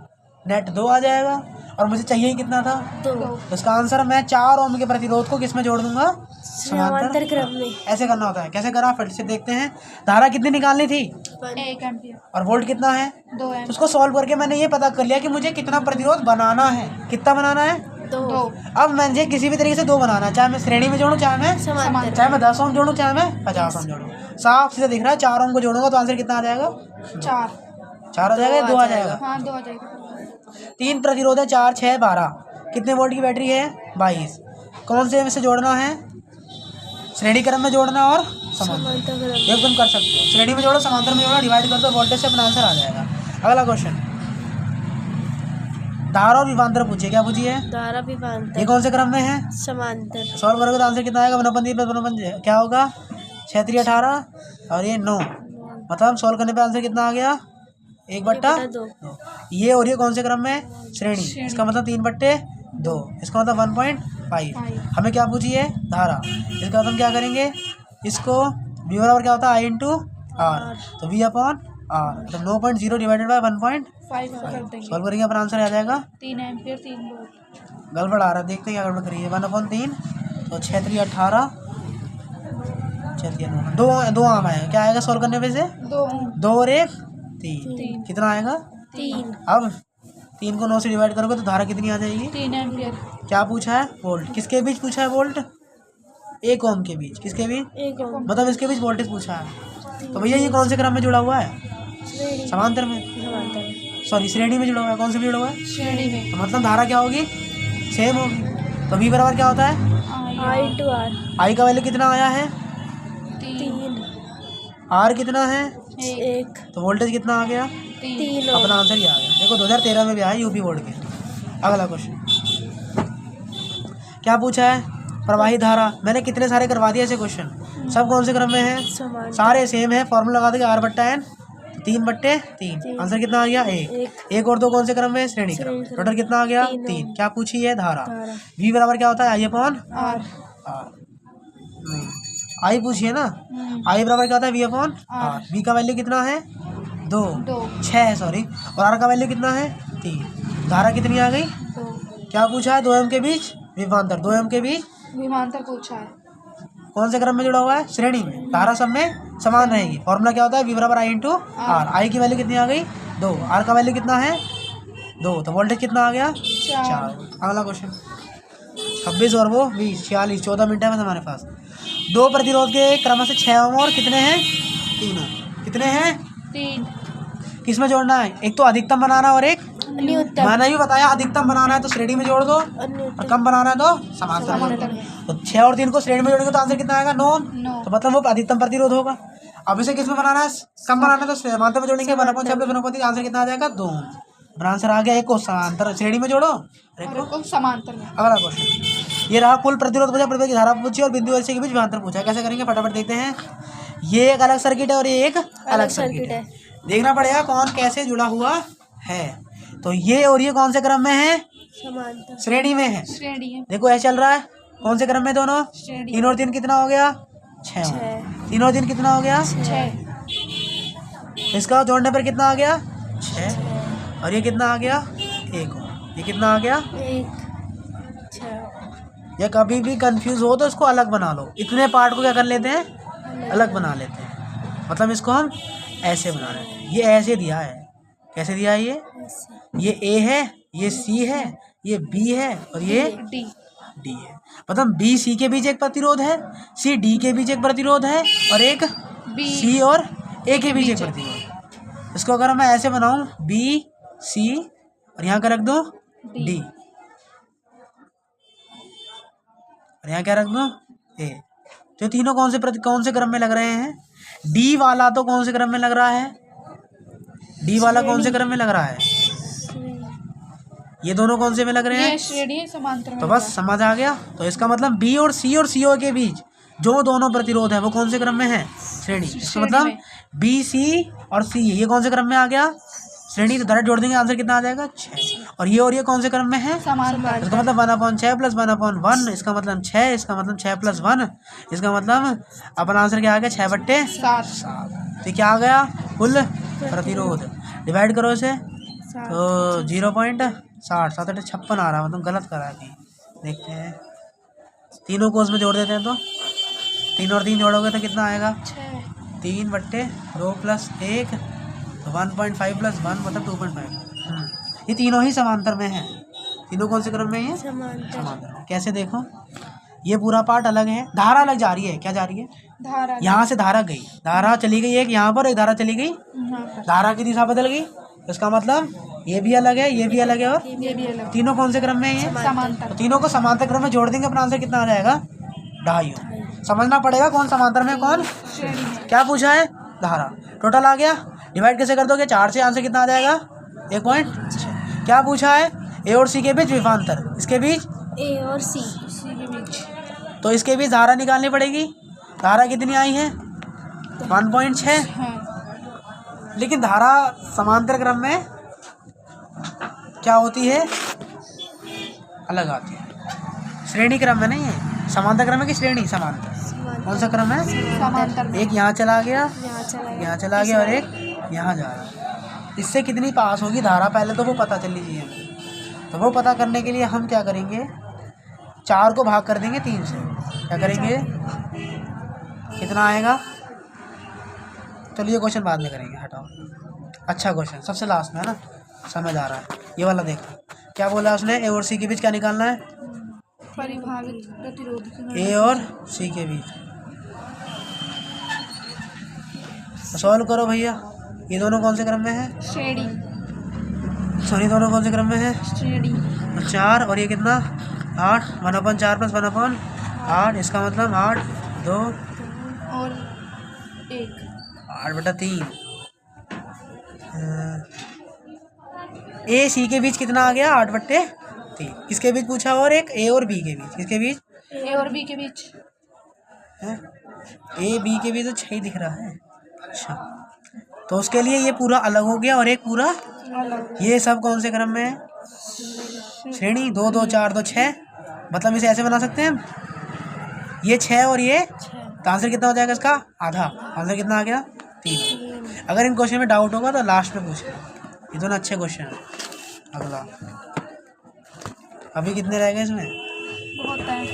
नेट 2 आ जाएगा। और मुझे चाहिए ही कितना था 2। तो इसका आंसर मैं 4 ओम के प्रतिरोध को किस में जोड़ दूंगा, समांतर क्रम में। ऐसे करना होता है, कैसे करा फिर से देखते हैं। धारा कितनी निकालनी थी 1 एम्पियर और वोल्ट कितना है 2 तो एम्पियर। उसको सॉल्व करके मैंने ये पता कर लिया कि मुझे कितना प्रतिरोध बनाना है, कितना बनाना है 2। अब मुझे किसी भी तरीके से 2 बनाना है, चाहे मैं श्रेणी में जोड़ूं, चाहे मैं समांतर, चाहे मैं 10 ओम जोड़ूं, चाहे मैं 50 ओम जोड़ूं। साफ सीधा दिख रहा है, 4 ओम को जोड़ूंगा तो आंसर कितना आ जाएगा 4 आ जाएगा, 2 आ जाएगा। हाँ 2 आ जाएगा। 3 प्रतिरोध है, 4 6 12। कितने वोल्ट की बैटरी है 22। कौन से में से जोड़ना है, श्रेणी क्रम में जोड़ना और समांतर। एकदम कर सकते हो, श्रेणी में जोड़ो, समांतर में जोड़ो, डिवाइड कर दो, वोल्टेज से अपना आंसर आ जाएगा। अगला क्वेश्चन, धारा और विभवांतर पूछिए, क्या पूछिए धारा विभवांतर, ये कौन से क्रम में है, समांतर। सॉल्व करोगे तो आंसर कितना आएगा 1/3 क्या होगा 6 3 18 और ये 9। मतलब सॉल्व करने पे आंसर कितना आ गया 1/2। ये और ये कौन से क्रम में, श्रेणी, इसका मतलब 3/2, इसका मतलब 1.5। हमें क्या पूछी है धारा, इसका मतलब क्या करेंगे, इसको V बराबर क्या होता है I इंटू आर, तो V अपॉन आर, तो 9.0 डिवाइडेड बाई 1.5 सॉल्व करेंगे अपना आंसर आ जाएगा 3 एम्पियर 3 वोल्ट। गड़बड़ आ रहा है, देखते हैं क्या गड़बड़ करिए। 1/3 तो 6 3 18 6 3 9 2 आम आएगा, क्या आएगा सॉल्व करने पे से 2 2 और 1 3 कितना आएगा 3। अब 3 को 9 से डिवाइड करोगे तो धारा कितनी आ जाएगी? 3 एम्पियर। क्या पूछा है? वोल्ट। किसके बीच पूछा है? वोल्ट 1 ओम के बीच। किसके बीच? 1 ओम। मतलब इसके बीच वोल्टेज पूछा है। तो भैया ये कौन से क्रम में जुड़ा हुआ है? समांतर में। सॉरी, श्रेणी में जुड़ा हुआ है। कौन से में जुड़ा हुआ है? श्रेणी में। तो मतलब धारा क्या होगी? सेम होगी। तो V बराबर क्या होता है? I/R। I का वैल्यू कितना आया है? 3। R कितना है? 1। तो वोल्टेज कितना आ गया? 3 अपना आंसर ये आ गया। देखो 2013 में भी आया यूपी बोर्ड के। अगला क्वेश्चन क्या पूछा है? प्रवाही धारा। मैंने कितने सारे करवा दिए ऐसे क्वेश्चन। सब कौन से क्रम में है? समान। सारे सेम है। फॉर्मूला लगा देंगे R/N 3/3। आंसर कितना आ गया? 1। 1 और 2 कौन से क्रम में? श्रेणी क्रम। टोटल कितना आ गया? 3। क्या पूछी है? धारा। V बराबर क्या होता है? I/R। आई पूछिए ना। I बराबर क्या होता है? V/R। V का वैल्यू कितना है? 2 6 सॉरी। और R का वैल्यू कितना है? 3। धारा कितनी आ गई? 2। क्या पूछा है? 2 ओम के बीच विभवांतर। 2 ओम के बीच विभवांतर पूछा है। कौन से क्रम में जुड़ा हुआ है? श्रेणी में। धारा सब में समान रहेगी। फॉर्मूला क्या होता है? V बराबर I/R। I की वैल्यू कितनी आ गई? 2। R का वैल्यू कितना है? 2। तो वोल्टेज कितना आ गया? 4। अगला क्वेश्चन 26 और वो 20 46 14 मिनट है बस हमारे पास। 2 प्रतिरोध के क्रम से 6 ओम और कितने हैं? 3 ओम। कितने हैं? 3। किस में जोड़ना है? एक तो अधिकतम बनाना और एक न्यूनतम। मैंने भी बताया अधिकतम बनाना है तो श्रेणी में जोड़ दो और कम बनाना है तो समांतर में जोड़ दो। तो 6 और 3 को श्रेणी में जोड़ेंगे तो आंसर कितना आएगा? 9। तो मतलब वो अधिकतम प्रतिरोध होगा। अब इसे किस में बनाना है? कम बनाना है तो समांतर में जोड़ेंगे। 1/6 आंसर कितना आ जाएगा? 2। आंसर आ गया। एक को समांतर श्रेणी में जोड़ो और एक को समांतर में। अगला क्वेश्चन ये रहा। कुल प्रतिरोध पूछा, प्रतिरोध की धारा पूछी और बिंदु एलसी के बीच विभवांतर पूछा। कैसे करेंगे फटाफट देखते हैं। ये एक अलग सर्किट है और ये एक अलग सर्किट है। देखना पड़ेगा कौन कैसे जुड़ा हुआ है। तो ये और ये कौन से क्रम में है? समांतर। श्रेणी में है। श्रेणी है। देखो ऐसे चल रहा है। कौन से क्रम में दोनों? श्रेणी। 3 और 3 कितना हो गया? 6। 3 और 3 कितना हो गया? 6। इसका जोड़ने पर कितना आ गया? 6। और ये कितना आ गया? 1। ये कितना आ गया? 1 6। या कभी भी कंफ्यूज हो तो इसको अलग बना लो। इतने पार्ट को क्या कर लेते हैं? अलग बना लेते हैं। मतलब इसको हम ऐसे बना लेते हैं। ये ऐसे दिया है। कैसे दिया है? ये A है, ये C है, ये B है और ये D है। मतलब B C के बीच एक प्रतिरोध है, C D के बीच एक प्रतिरोध है और एक C और A के बीच एक प्रतिरोध। इसको अगर मैं ऐसे बनाऊं B C और यहाँ का रख दो D और यहाँ क्या रख दो A। तो तीनों कौन से क्रम में लग रहे हैं? D वाला तो कौन से क्रम में लग रहा है? D वाला कौन से क्रम में लग रहा है? ये दोनों कौन से में लग रहे हैं? श्रेणी समांतर में। तो बस समझ आ गया। तो इसका मतलब B और CO के बीच जो दोनों प्रतिरोध है वो कौन से क्रम में है? श्रेणी। इसका मतलब B C और C ये कौन से क्रम में आ गया? श्रेणी। तो डायरेक्ट जोड़ देंगे आंसर कितना आ जाएगा? 6। और ये कौन से क्रम में है? समांतर। इसका मतलब 1/6 + 1/1। इसका मतलब 6। इसका मतलब 6 + 1। इसका मतलब अपना आंसर क्या आ गया? 6/7। तो क्या आ गया? कुल प्रतिरोध। डिवाइड करो इसे तो 0.60 7 56 आ रहा है। मतलब गलत करा है। देखते हैं तीनों को उसमें जोड़ देते हैं तो 3 और 3 जोड़ोगे तो कितना आएगा? 3/2 + 1 तो 1.5 + 1 मतलब 2.5। ये तीनों ही समांतर में है। तीनों कौन से क्रम में है? समांतर। कैसे देखो ये पूरा पार्ट अलग है। धारा अलग जा रही है। क्या जा रही है? धारा। यहाँ से धारा गई, धारा चली गई एक यहाँ पर, एक धारा चली गई। धारा की दिशा बदल गई। इसका मतलब ये भी अलग है, ये भी अलग है और ये भी अलग। तीनों कौन से क्रम में है? समांतर। तो तीनों को समांतर क्रम में जोड़ देंगे अपना आंसर कितना आ जाएगा? 2.5। समझना पड़ेगा कौन समांतर में कौन श्रेणी में। क्या पूछा है? धारा। टोटल आ गया। डिवाइड कैसे कर दोगे? 4 से। आंसर कितना आ जाएगा? 1.6। क्या पूछा है? A और C के बीच विभवांतर। इसके बीच A और C के बीच। तो इसके बीच धारा निकालनी पड़ेगी। धारा कितनी आई है? 1.6। लेकिन धारा समांतर क्रम में क्या होती है? अलग आती है। श्रेणी क्रम में नहीं है। समांतर क्रम है कि श्रेणी? समांतर। कौन सा क्रम है? समांतर। एक यहाँ चला गया, यहाँ चला गया और एक यहाँ जा रहा है। इससे कितनी पास होगी धारा पहले तो वो पता चल लीजिए हमें। तो वो पता करने के लिए हम क्या करेंगे? 4 को भाग कर देंगे 3 से। क्या करेंगे? कितना आएगा? चलिए क्वेश्चन बाद में करेंगे। हटाओ। अच्छा क्वेश्चन सबसे लास्ट में है ना। समझ आ रहा है। ये वाला देखो क्या बोला उसने, ए और सी के बीच क्या निकालना है, परिभावित प्रतिरोध की ए और सी के बीच। सॉल्व करो भैया। ये दोनों कौन से क्रम में है, श्रेणी सॉरी दोनों कौन से क्रम में है, श्रेणी 4 और ये कितना 8, 1/4 + 1/8, इसका मतलब 8 2 और 1 8/3। ए सी के बीच कितना आ गया 8/3। किसके बीच पूछा, और एक ए और बी के बीच, किसके बीच, ए और बी के बीच है ए बी के बीच तो 6 ही दिख रहा है। अच्छा तो उसके लिए ये पूरा अलग हो गया और एक पूरा, अलग ये सब कौन से क्रम में है, श्रेणी 2 2 4 2 6। मतलब इसे ऐसे बना सकते हैं हम, ये 6 और ये, तो आंसर कितना हो जाएगा इसका, आधा। आंसर कितना आ गया 3। अगर इन क्वेश्चन में डाउट होगा तो लास्ट में पूछना, ये दोनों अच्छे क्वेश्चन हैं। अगला अभी कितने रह गए इसमें, बहुत है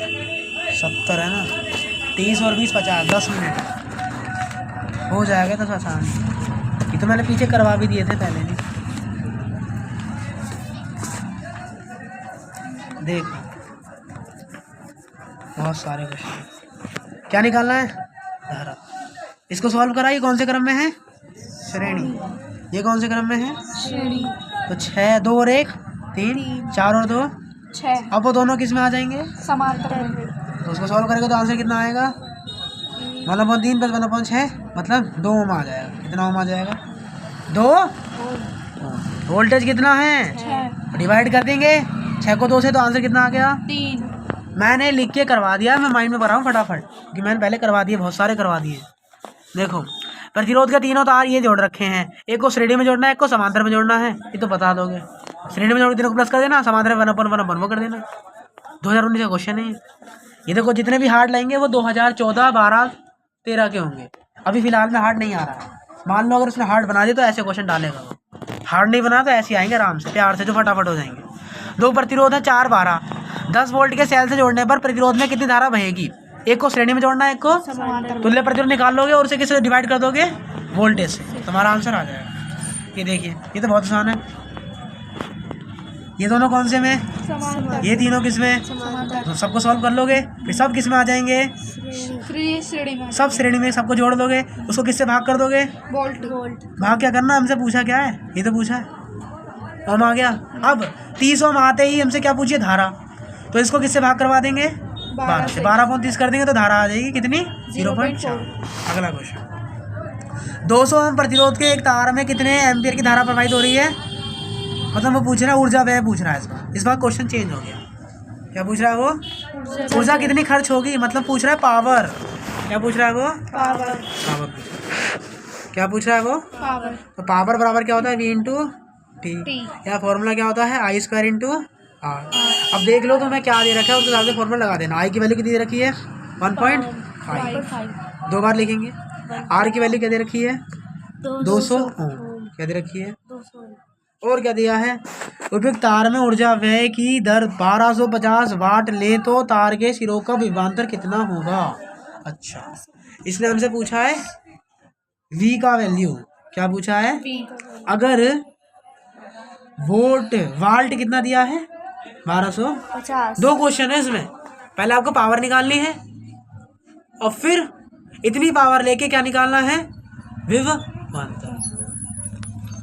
70 है ना, 30 और 20 50, 10 मिनट हो जाएगा। तो आसान, ये तो मैंने पीछे करवा भी दिए थे पहले भी। देख बहुत सारे क्वेश्चन, क्या निकालना है, धारा। इसको सॉल्व कराइए, कौन से क्रम में है, श्रेणी। ये कौन से क्रम में है, श्रेणी तो 6 2 और 1 3, 4 और 2 6 अब वो दोनों किस में आ जाएंगे, समांतर में। तो उसको सॉल्व करेंगे तो आंसर कितना आएगा, 1/3 + 1/6 मतलब 2 ओम आ जाएगा। कितना ओम आ जाएगा, 2 वोल्टेज कितना है, 6 डिवाइड कर देंगे 6 को 2 से, तो आंसर कितना आ गया 3 मैंने लिख के करवा दिया, मैं माइंड में पढ़ा हूँ फटाफट, क्योंकि मैंने पहले करवा दिए, बहुत सारे करवा दिए। देखो प्रतिरोध के तीनों तार ये जोड़ रखे हैं, एक को श्रेणी में जोड़ना है, एक को समांतर में जोड़ना है, ये तो बता दोगे। श्रेणी में जोड़ तीनों को प्लस कर देना, समांतर में 1/1 वो कर देना। 2019 का क्वेश्चन है ये। देखो जितने भी हार्ड लाएंगे वो 2014 12 13 के होंगे। अभी फिलहाल में हार्ड नहीं आ रहा है। मान लो अगर उसने हार्ड बना दिया तो ऐसे क्वेश्चन डालेगा वो, हार्ड नहीं बना तो ऐसे आएंगे आराम से, प्यार से, जो फटाफट हो जाएंगे। 2 प्रतिरोध है 4 12, 10 वोल्ट के सेल से जोड़ने पर प्रतिरोध में कितनी धारा बहेगी, एक को श्रेणी में जोड़ना है, एक को समांतर। तुल्य प्रतिरोध निकाल लोगे और उसे किससे डिवाइड कर दोगे, वोल्टेज से, तुम्हारा आंसर आ जाएगा। ये देखिए ये तो बहुत आसान है। ये दोनों कौन से में, समांतर। ये तीनों किस में, समांतर तो सबको सॉल्व कर लोगे, फिर सब किस में आ जाएंगे, श्रेणी में। सब श्रेणी में, सबको जोड़ दोगे, उसको किससे भाग कर दोगे, वोल्ट भाग क्या करना, हमसे पूछा क्या है, ये तो पूछा है, ओम आ गया। अब 30 ओम आते ही हमसे क्या पूछिए, धारा, तो इसको किससे भाग करवा देंगे, 12 से। 12/30 कर देंगे तो धारा आ जाएगी कितनी, 0.4। अगला क्वेश्चन, 200 ओम प्रतिरोध के एक तार में कितने एम्पियर की धारा प्रवाहित हो रही है, मतलब वो पूछ रहा है ऊर्जा व्यय पूछ रहा है। इस बार क्वेश्चन चेंज हो गया, क्या पूछ रहा है वो, ऊर्जा कितनी खर्च होगी, मतलब पूछ रहा है पावर। क्या पूछ रहा है वो, पावर। पावर। क्या पूछ रहा है वो, पावर। तो पावर बराबर क्या होता है, V × T, T। या फॉर्मूला क्या होता है, I² × R। अब देख लो तो मैं क्या दे रखा है, उसके हिसाब से फॉर्मूला लगा देना। I की वैल्यू कितनी दे रखी है, 1.5, 2 बार लिखेंगे। R की वैल्यू क्या दे रखी है, 200 ओम। क्या दे रखी है, 200। और क्या दिया है, उपयुक्त तार में ऊर्जा व्यय की दर 1250 वाट ले तो तार के सिरों का विभवांतर कितना होगा। अच्छा इसने हमसे पूछा है V का वैल्यू, क्या पूछा है, अगर वाल्ट कितना दिया है, 1250। 2 क्वेश्चन है इसमें, पहले आपको पावर निकालनी है और फिर इतनी पावर लेके क्या निकालना है, विभवांतर।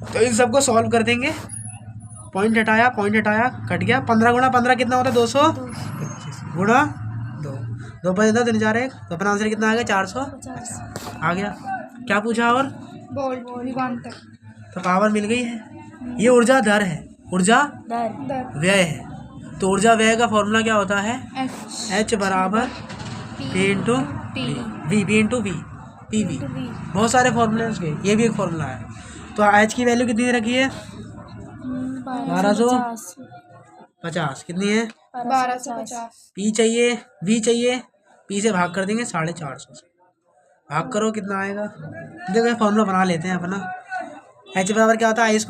तो इन सबको सॉल्व कर देंगे, पॉइंट हटाया कट गया। 15 × 15 कितना होता है, 225 गुणा 2, 2 5 10 3 4 1, तो अपना आंसर कितना आ गया, 450 आ गया। क्या पूछा और, वोल्ट विभवांतर। तो पावर मिल गई है। ये ऊर्जा दर है, ऊर्जा दर। व्यय है, तो ऊर्जा व्यय का फॉर्मूला क्या होता है, H बराबर P × V, P × V, PV। बहुत सारे फॉर्मूले हैं उसके, ये भी एक फॉर्मूला है। तो H की वैल्यू कितनी रखी है, 1250, कितनी है, 1250। P चाहिए, V चाहिए, P से भाग कर देंगे 450 से, भाग करो कितना आएगा। देखो फॉर्मूला बना लेते हैं अपना, H बराबर क्या होता है, I² ×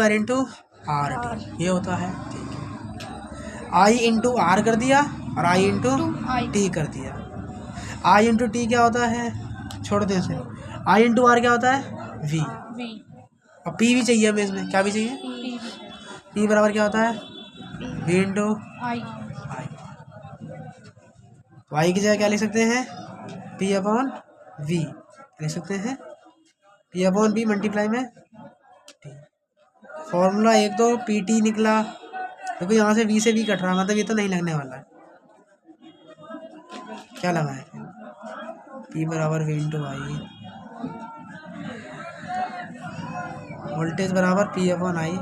RT, ये होता है। ठीक है, I × R कर दिया और I × T कर दिया। I × T क्या होता है, छोड़ दें इसे, I × R क्या होता है, V। और P भी चाहिए हमें इसमें, क्या भी चाहिए, P बराबर क्या होता है? V इंटू आई। आई। y की जगह क्या लिख सकते हैं? P अपॉन V लिख सकते हैं। P अपॉन V मल्टीप्लाई में T। फॉर्मूला 1 तो PT निकला, देखो यहाँ से V से V कट रहा है, मतलब ये तो नहीं लगने वाला है। क्या लगा है? P बराबर V इंटू आई, वोल्टेज बराबर P अपॉन आई।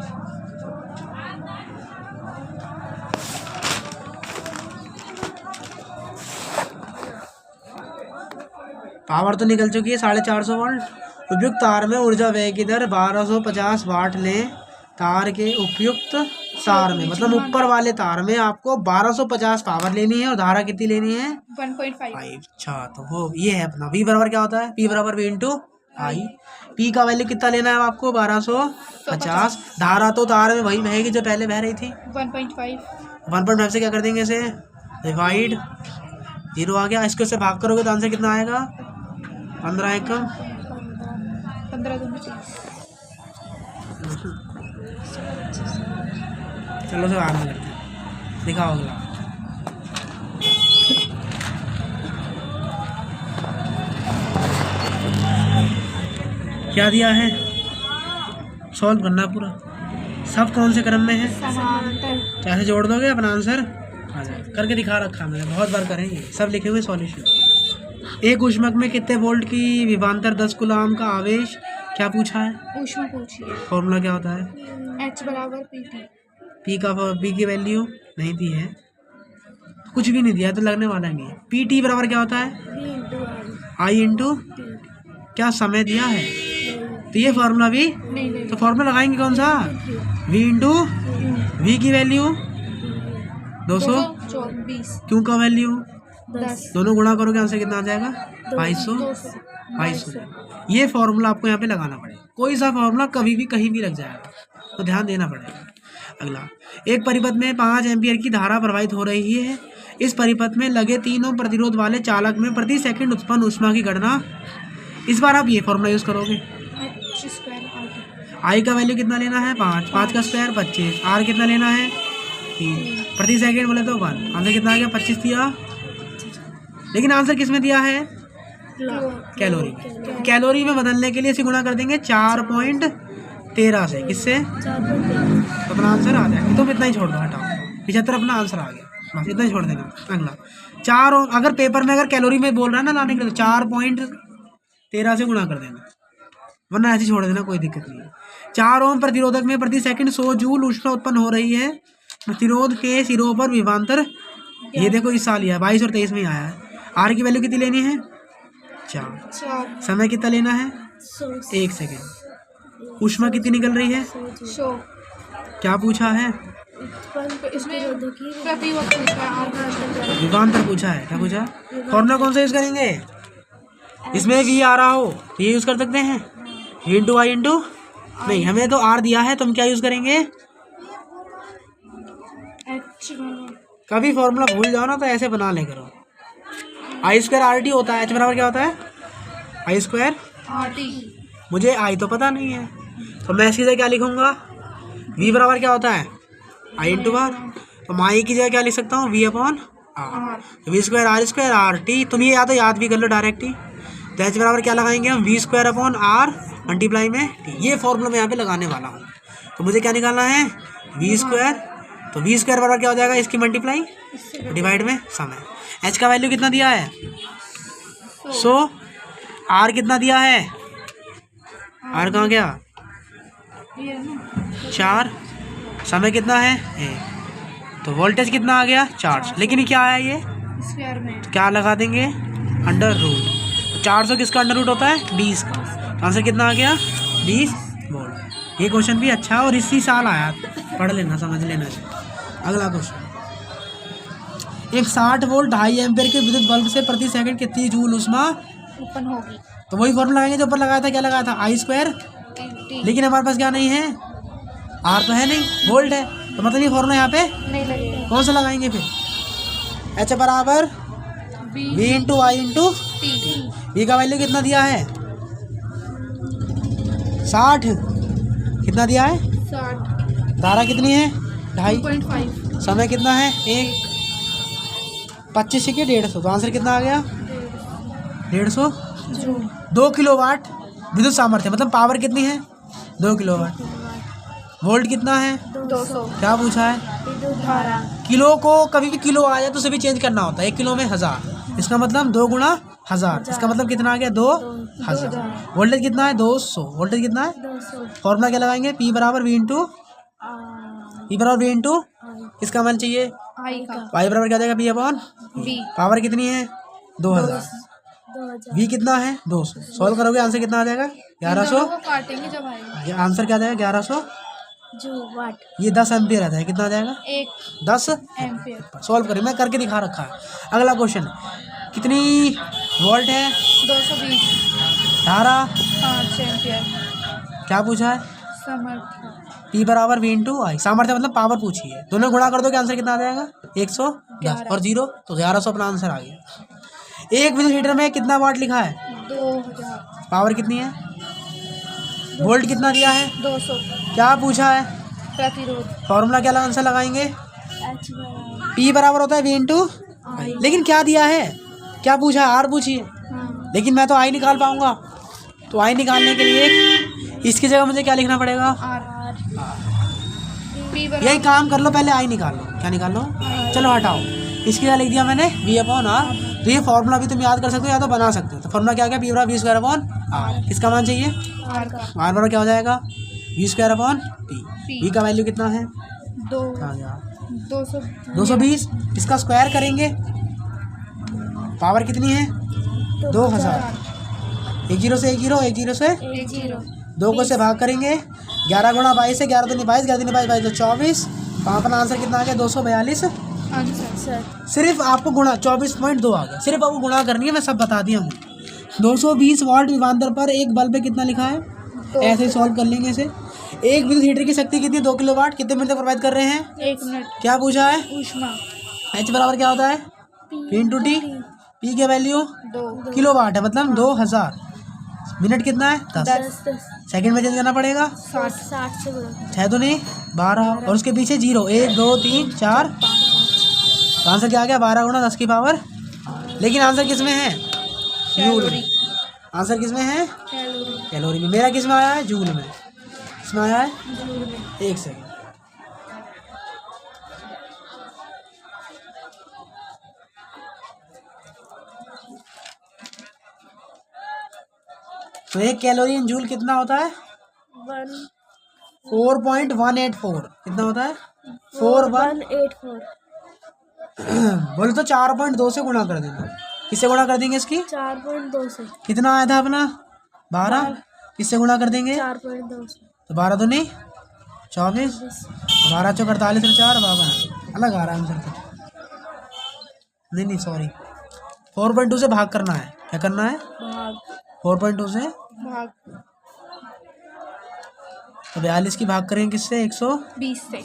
पावर तो निकल चुकी है 450 वोल्ट। उपयुक्त तार में ऊर्जा व्यय की दर 1250 वाट लें। तार के उपयुक्त तार में, मतलब ऊपर वाले तार में आपको 1250 पावर लेनी है और धारा कितनी लेनी है? 1.5। अच्छा, तो वो ये है अपना V बराबर क्या होता है? P बराबर V इंटू आई। P का वैल्यू कितना लेना है आपको? 1250। धारा तो तार में वही बहेगी जो पहले बह रही थी। 1.5। 1.5 से क्या कर देंगे इसे? डिवाइड, 0 आ गया। इसको से भाग करोगे तो आंसर कितना आएगा? 15 एकम 15 दूनी 30। चलो से आगे करते हैं, दिखाओ अगला। क्या दिया है? सॉल्व करना पूरा। सब कौन से क्रम में है? समांतर। कैसे जोड़ दोगे अपना आंसर? आ जाए करके दिखा रखा मैंने, बहुत बार करेंगे, सब लिखे हुए सॉल्यूशन। एक ऊष्मक में कितने वोल्ट की विभवांतर 10 कूलाम का आवेश, क्या पूछा है? ऊष्मा पूछिए। फॉर्मूला क्या होता है? H बराबर PT। पी की वैल्यू नहीं दी है, कुछ भी नहीं दिया तो लगने वाला नहीं है। PT बराबर क्या होता है? V इंटू आई इंटू क्या समय दिया है? तो ये फॉर्मूला भी नहीं तो फॉर्मूला लगाएंगे कौन सा? V इंटू V की वैल्यू 200, 224। क्यों का वैल्यू 10। दोनों गुणा करोगे आंसर कितना आ जाएगा? 2200। ये फॉर्मूला आपको यहाँ पे लगाना पड़ेगा। कोई सा फॉर्मूला कभी भी कहीं भी लग जाएगा, तो ध्यान देना पड़ेगा। अगला, एक परिपथ में 5 एम्पियर की धारा प्रवाहित हो रही है। इस परिपथ में लगे 3 ओम प्रतिरोध वाले चालक में प्रति सेकंड उत्पन्न ऊष्मा की गणना। इस बार आप ये फॉर्मूला यूज करोगे। H square RT। आई का वैल्यू कितना लेना है? 5, 5 का स्क्वायर 25। आर कितना लेना है? 3 प्रति सेकंड बोले तो 1। आंसर कितना आ गया? 25 दिया। लेकिन आंसर किस में दिया है? कैलोरी में। कैलोरी में बदलने के लिए इसे गुणा कर देंगे 4.13 से। किससे? तो अपना आंसर आ जाएगा। तुम इतना ही छोड़ दो, हटाओ 75 अपना आंसर आ गया, बस इतना ही छोड़ देना। अगला 4, अगर पेपर में अगर कैलोरी में बोल रहा है ना लाने के लिए, 4.13 से गुणा कर देना, वरना ऐसे छोड़ देना, कोई दिक्कत नहीं है। 4 ओम प्रतिरोधक में प्रति सेकंड 100 जूल ऊष्मा उत्पन्न हो रही है। प्रतिरोध के सिरों पर विभवांतर, ये देखो इस साल ही है 22 और 23 में आया है। आर की वैल्यू कितनी लेनी है? 4। समय कितना लेना है? 1 सेकेंड। ऊष्मा कितनी निकल रही है? 100। क्या पूछा है? इसमें प्रतिवर्ष पूछा है, R का विभवांतर पूछा है। क्या पूछा? फॉर्मूला कौन सा यूज करेंगे? इसमें V आ रहा हो तो ये यूज कर सकते हैं, V इंटू आई इंटू, नहीं हमें तो R दिया है तो हम क्या यूज करेंगे? H। कभी फॉर्मूला भूल जाओ ना तो ऐसे बना ले करो। आई स्क्वायर RT होता है। H बराबर क्या होता है? आई स्क्वायर RT। मुझे आई तो पता नहीं है, तो मैं इसकी जगह क्या लिखूंगा? V बराबर क्या होता है? आई इंटू आर। तो मैं आई की जगह क्या लिख सकता हूँ? V upon R. V square R square RT, तुम ये या तो याद भी कर लो डायरेक्ट ही। तो H बराबर क्या लगाएंगे हम? V square upon R multiply में T। ये फॉर्मूला मैं यहाँ पे लगाने वाला हूँ। तो मुझे क्या निकालना है? V square. तो V स्क्वायर बराबर क्या हो जाएगा? इसकी मल्टीप्लाई डिवाइड में समय। H का वैल्यू कितना दिया है? 100। R कितना दिया है? R कहाँ गया? 4। समय कितना है? 1। तो वोल्टेज कितना आ गया? 400। लेकिन ये क्या है? ये स्क्वायर में तो क्या लगा देंगे? Under root. 400 किसका अंडर रूट होता है? 20 का। आंसर कितना आ गया? 20 वोल्ट। ये क्वेश्चन भी अच्छा है और इसी साल आया, पढ़ लेना, समझ लेना। अगला क्वेश्चन, एक 60 वोल्ट 2.5 एम्पीयर के विद्युत बल्ब से प्रति सेकंड कितनी जूल ऊष्मा उत्पन्न होगी? तो वही फॉर्मूला लगाएंगे जो ऊपर लगाया था। क्या लगाया था? आई स्क्वायर। T। लेकिन हमारे पास क्या नहीं है? आर तो है नहीं, वोल्ट है, तो मतलब ये फॉर्मूला यहाँ पे नहीं लगेगा। कौन सा लगाएंगे फिर? H बराबर V इंटू आई इंटू T। V का वैल्यू कितना दिया है? 60। कितना दिया है? 60। धारा कितनी है 2.5, 2.5 समय कितना है 1, 25 से 150, तो आंसर कितना आ गया 150 जूल। 2 किलोवाट विद्युत सामर्थ्य मतलब पावर कितनी है 2 किलोवाट। वोल्ट कितना है 200 क्या पूछा है विद्युत धारा किलो को कभी भी किलो आ जाए तो उसे भी चेंज करना होता है 1 किलो में 1000 इसका मतलब 2 गुणा 1000 इसका मतलब कितना आ गया 2000। वोल्टेज कितना है 200 वोल्टेज कितना है 200 फॉर्मूला क्या लगाएंगे P बराबर V इंटू इसका मान चाहिए आई का Y बराबर क्या देगा P अपॉन बी पावर कितनी है 2000 2000 V कितना है 200 सॉल्व करोगे आंसर कितना आ जाएगा 1100 को काटेंगे जब आएगा ये आंसर क्या आ जाएगा 1100 जू वाट ये 10 एम्पियर आता है कितना आ जाएगा 10 एम्पियर। सॉल्व करें मैं करके दिखा रखा है। अगला क्वेश्चन कितनी वोल्ट है 220 धारा 5 एम्पियर। क्या पूछा है समर्थ P बराबर V इंटू आई सामर्थ्य मतलब पावर पूछी है दोनों गुणा कर दो क्या आंसर कितना आ जाएगा 110 और 0 तो 1100 अपना आंसर आ गया। एक विद्युत हीटर में कितना वाट लिखा है 2000 पावर कितनी है वोल्ट कितना दिया है 200 क्या पूछा है प्रतिरोध फॉर्मूला क्या आंसर लगाएंगे एच बराबर P बराबर होता है V इंटू आई। लेकिन क्या दिया है क्या पूछा है R पूछिए हाँ लेकिन मैं तो आई निकाल पाऊंगा तो आई निकालने के लिए इसकी जगह मुझे क्या लिखना पड़ेगा आर पी बराबर यही काम कर लो पहले आई निकाल लो क्या निकाल लो चलो हटाओ इसकी जगह लिख दिया मैंने V अपॉन R तो ये फॉर्मूला भी तुम याद कर सकते हो या तो बना सकते हो तो फॉर्मूला क्या गया P बराबर V स्क्वायर अपॉन R किसका मान चाहिए आर का R बराबर क्या हो जाएगा V square upon P V का वैल्यू कितना है दो आ गया 200 220 इसका स्क्वायर करेंगे पावर कितनी है 2000 एक जीरो से 10 दो को से भाग करेंगे 11 गुणा 22 है 11 दूनी 22 11 दूनी 22 तो 24 अपना आंसर कितना आ गया 242 आंसर सर सिर्फ आपको गुणा 24.2 आ गया सिर्फ आपको गुणा करनी है मैं सब बता दिया हूँ 220 वोल्ट विभवांतर पर एक बल्ब पे कितना लिखा है ऐसे ही सॉल्व कर लेंगे इसे एक विद्युत हीटर की शक्ति कितनी 2 किलोवाट कितने मिनट तक प्रोवाइड कर रहे हैं 1 मिनट क्या पूछा है ऊष्मा H बराबर क्या होता है P इंटू टी P की वैल्यू 2 किलोवाट है मतलब 2000 मिनट कितना है 10 10 सेकंड में चेंज करना पड़ेगा 60 से गुणा 6 दूनी 12 और उसके पीछे 0 1 2 3 4 तो आंसर क्या आ गया 12 गुणा 10 की पावर लेकिन आंसर किस में है जूल कैलोरी आंसर किस में है कैलोरी कैलोरी में मेरा किस में आया है जूल में इसमें आया है एक सेकंड तो एक कैलोरी इन जूल कितना होता है 4.184 कितना होता है 4184 बोले तो 4.2 से गुणा कर देना किससे गुणा कर देंगे इसकी 4.2 से कितना आया था अपना 12 किससे गुणा कर देंगे 4.2 से तो 12 दूनी 24 12 चौक 48 और 4 52 अलग आ रहा है आंसर तो नहीं सॉरी 4.2 से भाग करना है क्या करना है भाग 4.2 से भाग तो 42 की भाग करेंगे किससे 20 से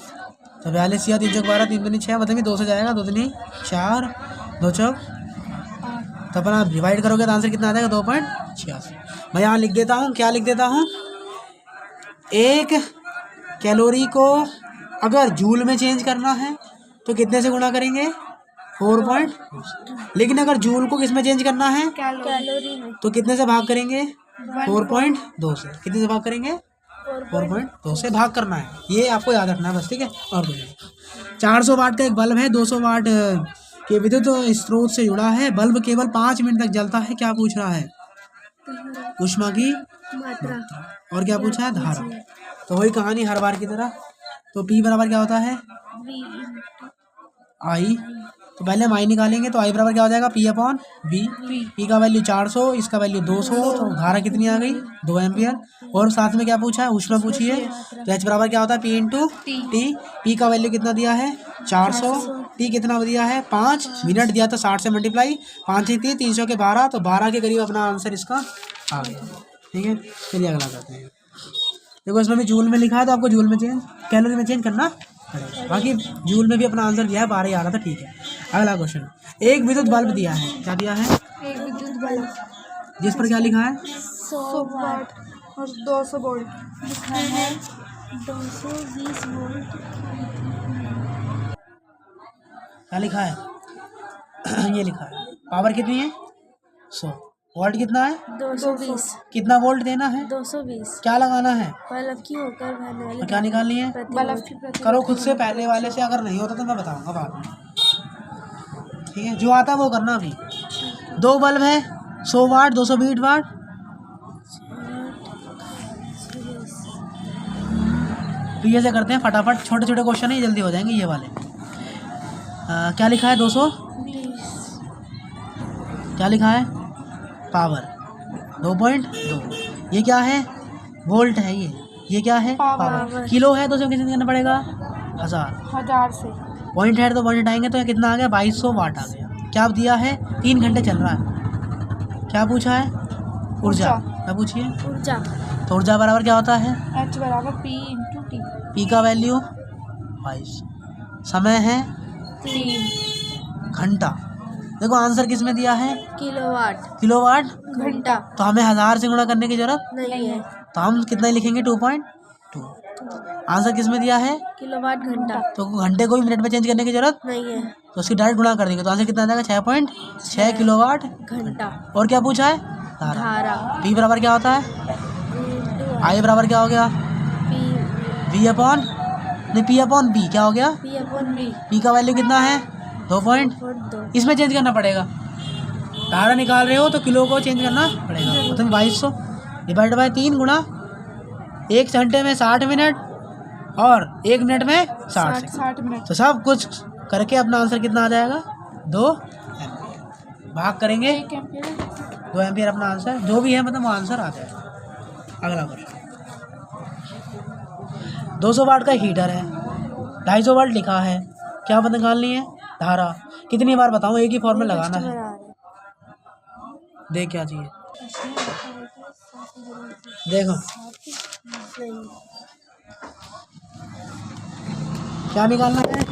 तो 42 या 3 चौक 12 3 दूनी 6 मतलब 2 से जाएगा 2 दूनी 4 2 चौक 8 तो अपन आप डिवाइड करोगे तो आंसर कितना आ जाएगा 2.86 मैं यहाँ लिख देता हूँ क्या लिख देता हूँ एक कैलोरी को अगर जूल में चेंज करना है तो कितने से गुणा करेंगे 4. लेकिन अगर जूल को किस में चेंज करना है कैलोरी में तो कितने से भाग करेंगे 4.2 से कितने से भाग करेंगे 4.2 से भाग करना है ये आपको याद रखना है बस ठीक है। और कुछ नहीं 400 वाट का एक बल्ब है 200 वाट के विद्युत स्रोत से जुड़ा है बल्ब केवल 5 मिनट तक जलता है क्या पूछ रहा है ऊष्मा की मात्रा और क्या पूछा है धारा तो वही कहानी हर बार की तरह तो P बराबर क्या होता है आई तो पहले हम आई निकालेंगे तो आई बराबर क्या हो जाएगा P अपॉन V P का वैल्यू 400 इसका वैल्यू 200 तो धारा कितनी आ गई 2 एम्पियर और साथ में क्या पूछा है ऊष्मा पूछी है तो H बराबर क्या होता है P इंटू टी P का वैल्यू कितना दिया है 400 T कितना दिया है 5 मिनट दिया था 60 से मल्टीप्लाई 5 ही 300 के 12 तो 12 के करीब अपना आंसर इसका आ गया ठीक है। चलिए अगला करते हैं देखो इसमें भी जूल में लिखा है तो आपको जूल में चेंज कैलोरी में चेंज करना पड़ेगा बाकी जूल में भी अपना आंसर दिया है 12 ही आ रहा था ठीक है। अगला क्वेश्चन एक विद्युत बल्ब दिया है क्या दिया है एक विद्युत बल्ब जिस पर क्या लिखा है 100 वाट और 200 वोल्ट लिखा है 220 वोल्ट। क्या लिखा है? ये लिखा है। पावर कितनी है? 100। वोल्ट कितना है? 220। कितना वोल्ट देना है? 220। क्या लगाना है? बल्ब की होकर बहने वाली और क्या निकालनी है? बल्ब की प्रतिरोध करो खुद से, पहले वाले से अगर नहीं होता तो मैं बताऊंगा बाद में। ठीक है, जो आता है वो करना। अभी 2 बल्ब है, 100 वाट, 220 वाट। तो ये से करते हैं फटाफट, छोटे छोटे क्वेश्चन है, जल्दी हो जाएंगे ये वाले। क्या लिखा है? 220। क्या लिखा है? पावर 2.2। ये क्या है? वोल्ट है। ये क्या है? पावर। किलो है तो कितने करना पड़ेगा? 1000 से। पॉइंट है तो पॉइंट आएंगे, तो ये कितना आ गया? 2200 वाट आ गया। क्या दिया है? 3 घंटे चल रहा है। क्या पूछा है? ऊर्जा। क्या पूछिए? ऊर्जा। तो ऊर्जा बराबर क्या होता है? H बराबर P इंटू टी। पी का वैल्यू 22। समय है 3 घंटा। देखो आंसर किस में दिया है? किलोवाट। किलोवाट। घंटा। तो हमें 1000 से गुणा करने की जरूरत, नहीं है। तो हम कितना ही लिखेंगे? 2.2। आंसर किस में दिया है? किलोवाट घंटा। तो घंटे को भी मिनट में चेंज करने की जरूरत, नहीं है। तो उसकी डायरेक्ट गुणा कर देंगे, तो आंसर कितना आ जाएगा? 6.6 किलोवाट घंटा। और क्या पूछा है? धारा। धारा। पी बराबर क्या होता है? आई बराबर क्या हो गया? वी अपॉन, नहीं पी अपॉन बी। क्या हो गया? पी का वैल्यू कितना है? 2.2। इसमें चेंज करना पड़ेगा। धारा निकाल रहे हो तो किलो को चेंज करना पड़ेगा। मतलब 2200 डिवाइड बाई 3 गुणा 1 घंटे में 60 मिनट और 1 मिनट में 60 सेकंड। 60 मिनट। तो सब कुछ करके अपना आंसर कितना आ जाएगा? 2 एम्पियर। भाग करेंगे 1 एम्पियर। 2 एम्पियर अपना आंसर जो भी है, मतलब वो आंसर आ जाएगा। अगला क्वेश्चन, 200 वाट का हीटर है, 250 वाट लिखा है, क्या पता निकालनी है? धारा। कितनी बार बताऊँ? एक ही फॉर्मूला लगाना है। देख क्या चाहिए? देखो क्या निकालना है?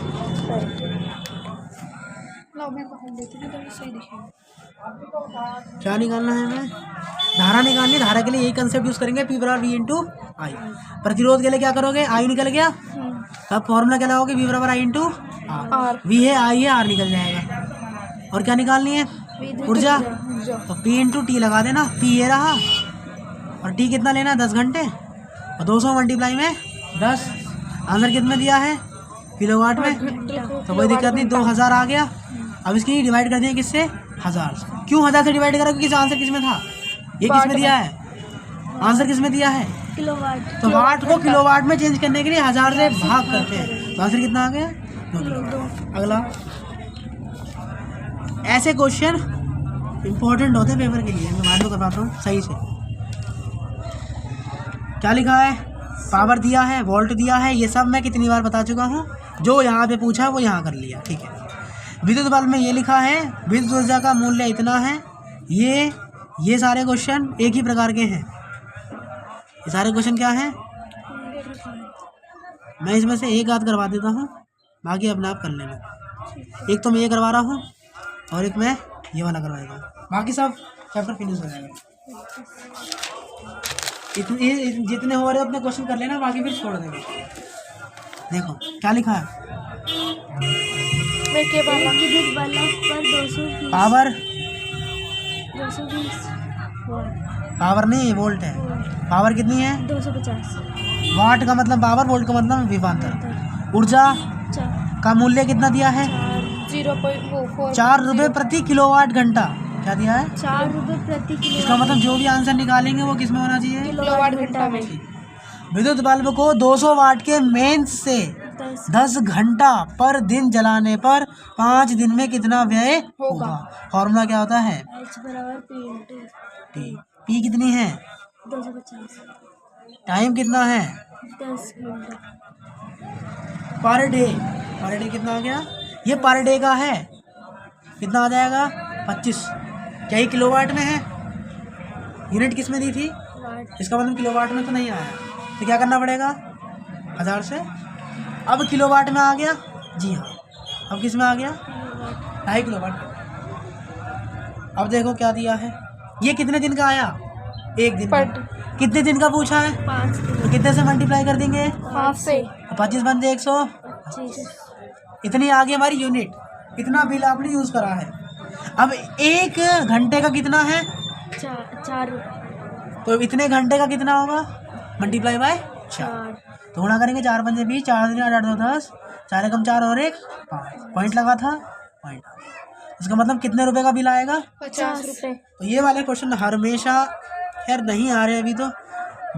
लो मैं पकड़ देती हूँ तो सही दिखेगा। क्या निकालना है हमें? धारा निकालनी है। धारा के लिए यही कंसेप्ट यूज करेंगे, पी बराबर वी इंटू आई। प्रतिरोध के लिए क्या करोगे? आई निकल गया, तब फॉर्मूला क्या लगाओगे? वी बराबर आई इंटू आर। वी है, आई है, आर निकल जाएगा। और क्या निकालनी है? ऊर्जा। तो पी इंटू टी लगा देना। पी ये रहा और टी कितना लेना? 10 घंटे और 200 मल्टीप्लाई में 10। आंसर कितने दिया है? किलोवाट में। तो कोई दिक्कत नहीं, 2000 आ गया। अब इसकी डिवाइड कर दिए किससे? 1000 से। क्यों 1000 से डिवाइड करा? क्योंकि आंसर किस में था? ये किस में दिया है? आंसर किस में दिया है? किलोवाट। तो वाट को किलोवाट में चेंज करने के लिए 1000 से भाग करते हैं, तो आंसर कितना आ गया? 2। अगला, ऐसे क्वेश्चन इंपॉर्टेंट होते हैं पेपर के लिए, मैं बाद में करवाता हूँ सही से। क्या लिखा है? पावर दिया है, वोल्ट दिया है, ये सब मैं कितनी बार बता चुका हूँ। जो यहाँ पे पूछा वो यहाँ कर लिया। ठीक है, विद्युत बल्ब में ये लिखा है विद्युत ऊर्जा का मूल्य इतना है। ये सारे क्वेश्चन एक ही प्रकार के हैं। ये सारे क्वेश्चन क्या हैं? मैं इसमें से एक आध करवा देता हूँ, बाकी अपने आप कर लेना। एक तो मैं ये करवा रहा हूँ और एक मैं ये वाला करवा देता हूँ, बाकी सब चैप्टर फिनिश हो जाएगा। इतने जितने हो रहे हो अपने क्वेश्चन कर लेना, बाकी फिर छोड़ देंगे। देखो क्या लिखा है? विद्युत बल्ब पर 220 पावर। 220 पावर नहीं, वोल्ट है। पावर कितनी है? 250 वाट का मतलब पावर, वोल्ट का मतलब विभवांतर। ऊर्जा का मूल्य कितना दिया है? 0.4 4 रुपये प्रति किलोवाट घंटा। क्या दिया है? 4 रुपये प्रति किलो। इसका मतलब जो भी आंसर निकालेंगे वो किस में होना चाहिए? किलोवाट घंटा में। विद्युत बल्ब को 200 वाट के मेंस से 10 घंटा पर दिन जलाने पर 5 दिन में कितना व्यय होगा? फॉर्मूला क्या होता है? H बराबर P इंटू टी। पी कितनी है? 250। टाइम कितना है? 10 घंटे। Per day. पर डे कितना आ गया? ये पर डे का है, कितना आ जाएगा? 25। क्या ये किलोवाट में है? यूनिट किस में दी थी? इसका मतलब किलोवाट में तो नहीं आया, तो क्या करना पड़ेगा? 1000 से। अब किलोवाट में आ गया। जी हाँ, अब किस में आ गया? 2.5 किलोवाट। अब देखो क्या दिया है, ये कितने दिन का आया? एक दिन पर का। कितने दिन का पूछा है? 5 दिन। तो कितने से मल्टीप्लाई कर देंगे? 5 से 25 बनते 100। 25। इतनी आ गई हमारी यूनिट। इतना बिल आपने यूज़ करा है। अब 1 घंटे का कितना है? 4 रुपये। तो इतने घंटे का कितना होगा? Multiply by 4। 4। तो गुणा करेंगे 4 पंजे 20, 4 दूनी 8, 8 दो 10, 4 एकम 4 और 1 5। पॉइंट लगा था, पॉइंट आ गया। इसका मतलब कितने रुपए का बिल आएगा? 50 रुपए। तो ये वाले क्वेश्चन हमेशा खैर नहीं आ रहे अभी तो।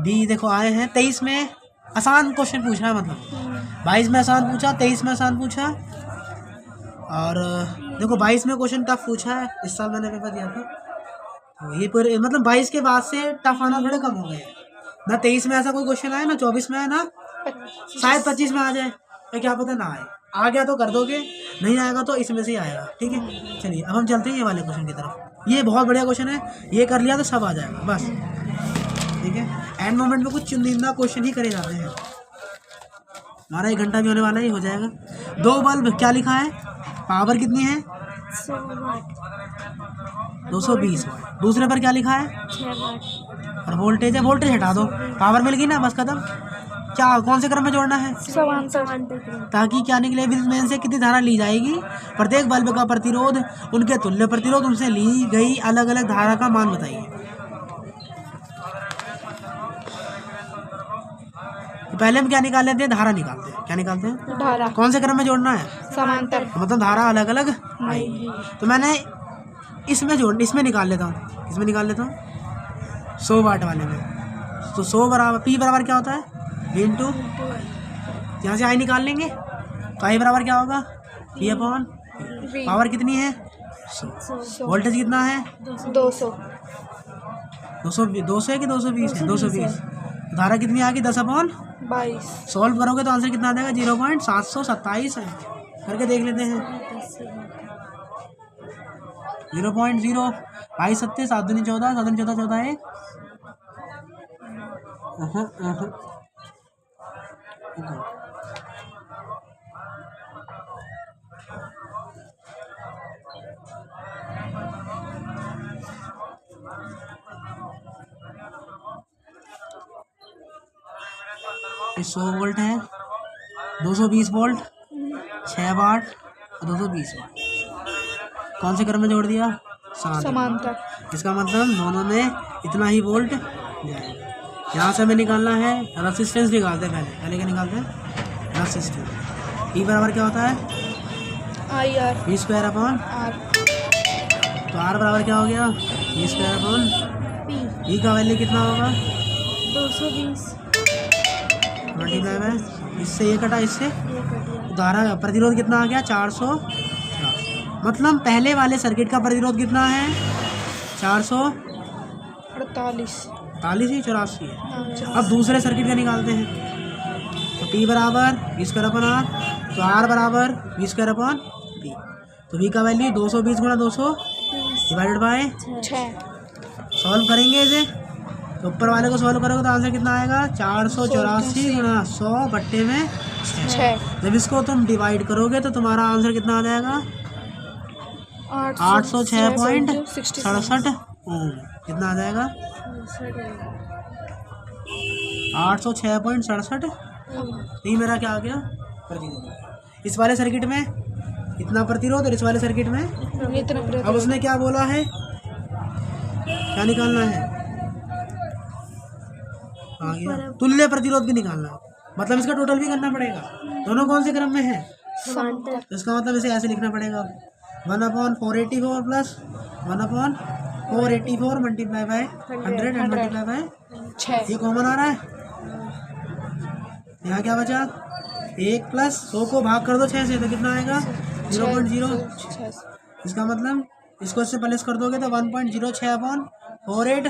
बी देखो आए हैं। 23 में आसान क्वेश्चन पूछा है, मतलब 22 में आसान पूछा, 23 में आसान पूछा, और देखो 22 में क्वेश्चन टफ पूछा है। इस साल मैंने पेपर दिया था, तो ये पर मतलब 22 के बाद से टफ आना थोड़े कम हो गए हैं। ना 23 में ऐसा कोई क्वेश्चन आया, ना 24 में आया, ना शायद 25 में आ जाए, तो क्या पता ना आए। आ गया तो कर दोगे, नहीं आएगा तो इसमें से ही आएगा। ठीक है, चलिए अब हम चलते हैं ये वाले क्वेश्चन की तरफ। ये बहुत बढ़िया क्वेश्चन है, ये कर लिया तो सब आ जाएगा बस। ठीक है, एंड मोमेंट में कुछ चुनिंदा क्वेश्चन ही करे जाते हैं। हमारा 1 घंटा भी होने वाला ही हो जाएगा। 2 बल्ब क्या लिखा है? पावर कितनी है? 100 वाट। 220 वाट। दूसरे पर क्या लिखा है? 6 वाट। और वोल्टेज है, वोल्टेज हटा दो, पावर मिल गई ना, बस खत्म। क्या कौन से क्रम में जोड़ना है? समांतर क्रम। ताकि क्या निकले? विद्युत से कितनी धारा ली जाएगी, प्रत्येक बल्ब का प्रतिरोध, उनके तुल्य प्रतिरोध, उनसे ली गई अलग अलग धारा का मान बताइए। तो पहले हम क्या निकाल लेते हैं? धारा निकालते हैं। क्या निकालते हैं? धारा। कौन से क्रम में जोड़ना है? समांतर। मतलब धारा अलग अलग आएगी। तो मैंने इसमें निकाल लेता हूँ, इसमें निकाल लेता हूँ 100 वाट वाले में। तो 100 बराबर P बराबर क्या होता है? V इंटू, यहाँ से I निकाल लेंगे तो I बराबर क्या होगा? P upon. पावर कितनी है? 100। वोल्टेज कितना है? 200। 200 है कि 220 है? 220। धारा कितनी आ गई? 10 अपॉन 22। सॉल्व करोगे तो आंसर कितना आ जाएगा? 0.727 है। करके देख लेते हैं। 0.0 22 सत्ते 7 दूनी 14, 7 दूनी 14, 14 1। ये 100 वोल्ट है, 220 वोल्ट, 6 वाट और 220 वाट। कौन से क्रम में जोड़ दिया? समांतर। इसका मतलब दोनों में इतना ही वोल्ट जाएगा। यहाँ से हमें निकालना है रेसिस्टेंस, निकालते हैं पहले क्या निकालते हैं? रेसिस्टेंस। ई बराबर क्या होता है? IR। V square upon R। तो R बराबर क्या हो गया? V square upon P। E का वैल्यू कितना होगा? 220। मल्टीप्लाई में इससे ये कटा, इससे ये कर दिया। धारा प्रतिरोध कितना आ गया? 400। मतलब पहले वाले सर्किट का प्रतिरोध कितना है? 48। 48 ही 84 है। अब दूसरे सर्किट का निकालते हैं। तो P बराबर V स्क्वायर अपॉन R, तो R बराबर V स्क्वायर अपॉन P। तो V का वैल्यू 220 गुणा 200 डिवाइडेड बाय 6। सॉल्व करेंगे इसे, तो ऊपर वाले को सॉल्व करोगे तो आंसर कितना आएगा? 484 गुणा 100 बट्टे में 6। जब इसको तुम डिवाइड करोगे तो तुम्हारा आंसर कितना आ जाएगा? 806.67 ओम। कितना आ जाएगा? 806.67। ये मेरा क्या आ गया? प्रतिरोध। इस वाले सर्किट में इतना प्रतिरोध और इस वाले सर्किट में इतना। अब उसने क्या बोला है? क्या निकालना है? आ गया तुल्य प्रतिरोध भी निकालना है, मतलब इसका टोटल भी करना पड़ेगा। दोनों कौन से क्रम में है? समांतर। तो इसका मतलब इसे ऐसे लिखना पड़ेगा 1/484 plus 1/484 multiply by 100 and multiply by 6। ये कॉमन आ रहा है। यहाँ क्या बचा? 1 प्लस 100 को भाग कर दो 6 से तो कितना आएगा? 0.0। इसका मतलब इसको इससे प्लस कर दोगे तो 1.06/484।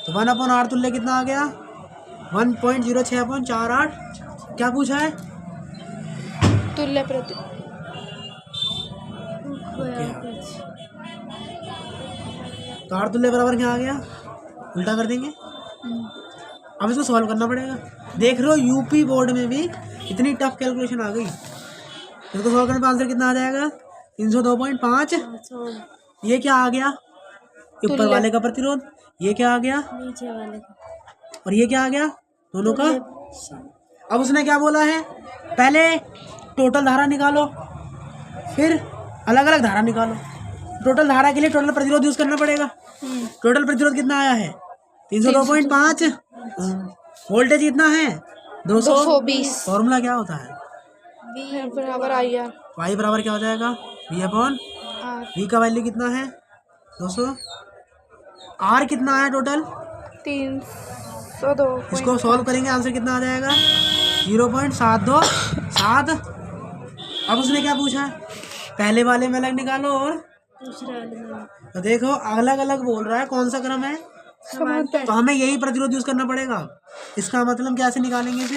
तो 1/r तुल्य कितना आ गया? 1.06/48। क्या पूछा है? तुल्य प्रति। तो R तुल्य बराबर क्या आ गया? उल्टा कर देंगे। अब इसको सॉल्व करना पड़ेगा। देख रहे हो यूपी बोर्ड में भी इतनी टफ कैलकुलेशन आ गई। इसको सॉल्व करने पर आंसर कितना आ जाएगा? 302.5। ये क्या आ गया? ये ऊपर वाले का प्रतिरोध, ये क्या आ गया नीचे वाले का। और ये क्या आ गया, दोनों का। अब उसने क्या बोला है, पहले टोटल धारा निकालो, फिर अलग अलग धारा निकालो। टोटल धारा के लिए टोटल प्रतिरोध यूज करना पड़ेगा। टोटल प्रतिरोध कितना आया है, 302.5। वोल्टेज कितना है, 220। फॉर्मूला क्या होता है, V बराबर IR। वाई बराबर क्या हो जाएगा, V अपॉन R। V का वैल्यू कितना है 200। R कितना है टोटल, 302। इसको सॉल्व करेंगे आंसर कितना आ जाएगा, 0.727। अब उसने क्या पूछा है, पहले वाले में अलग निकालो और दूसरे वाले में तो देखो अलग अलग बोल रहा है, कौन सा क्रम है, समांतर। तो हमें यही प्रतिरोध यूज करना पड़ेगा। इसका मतलब कैसे निकालेंगे इसे,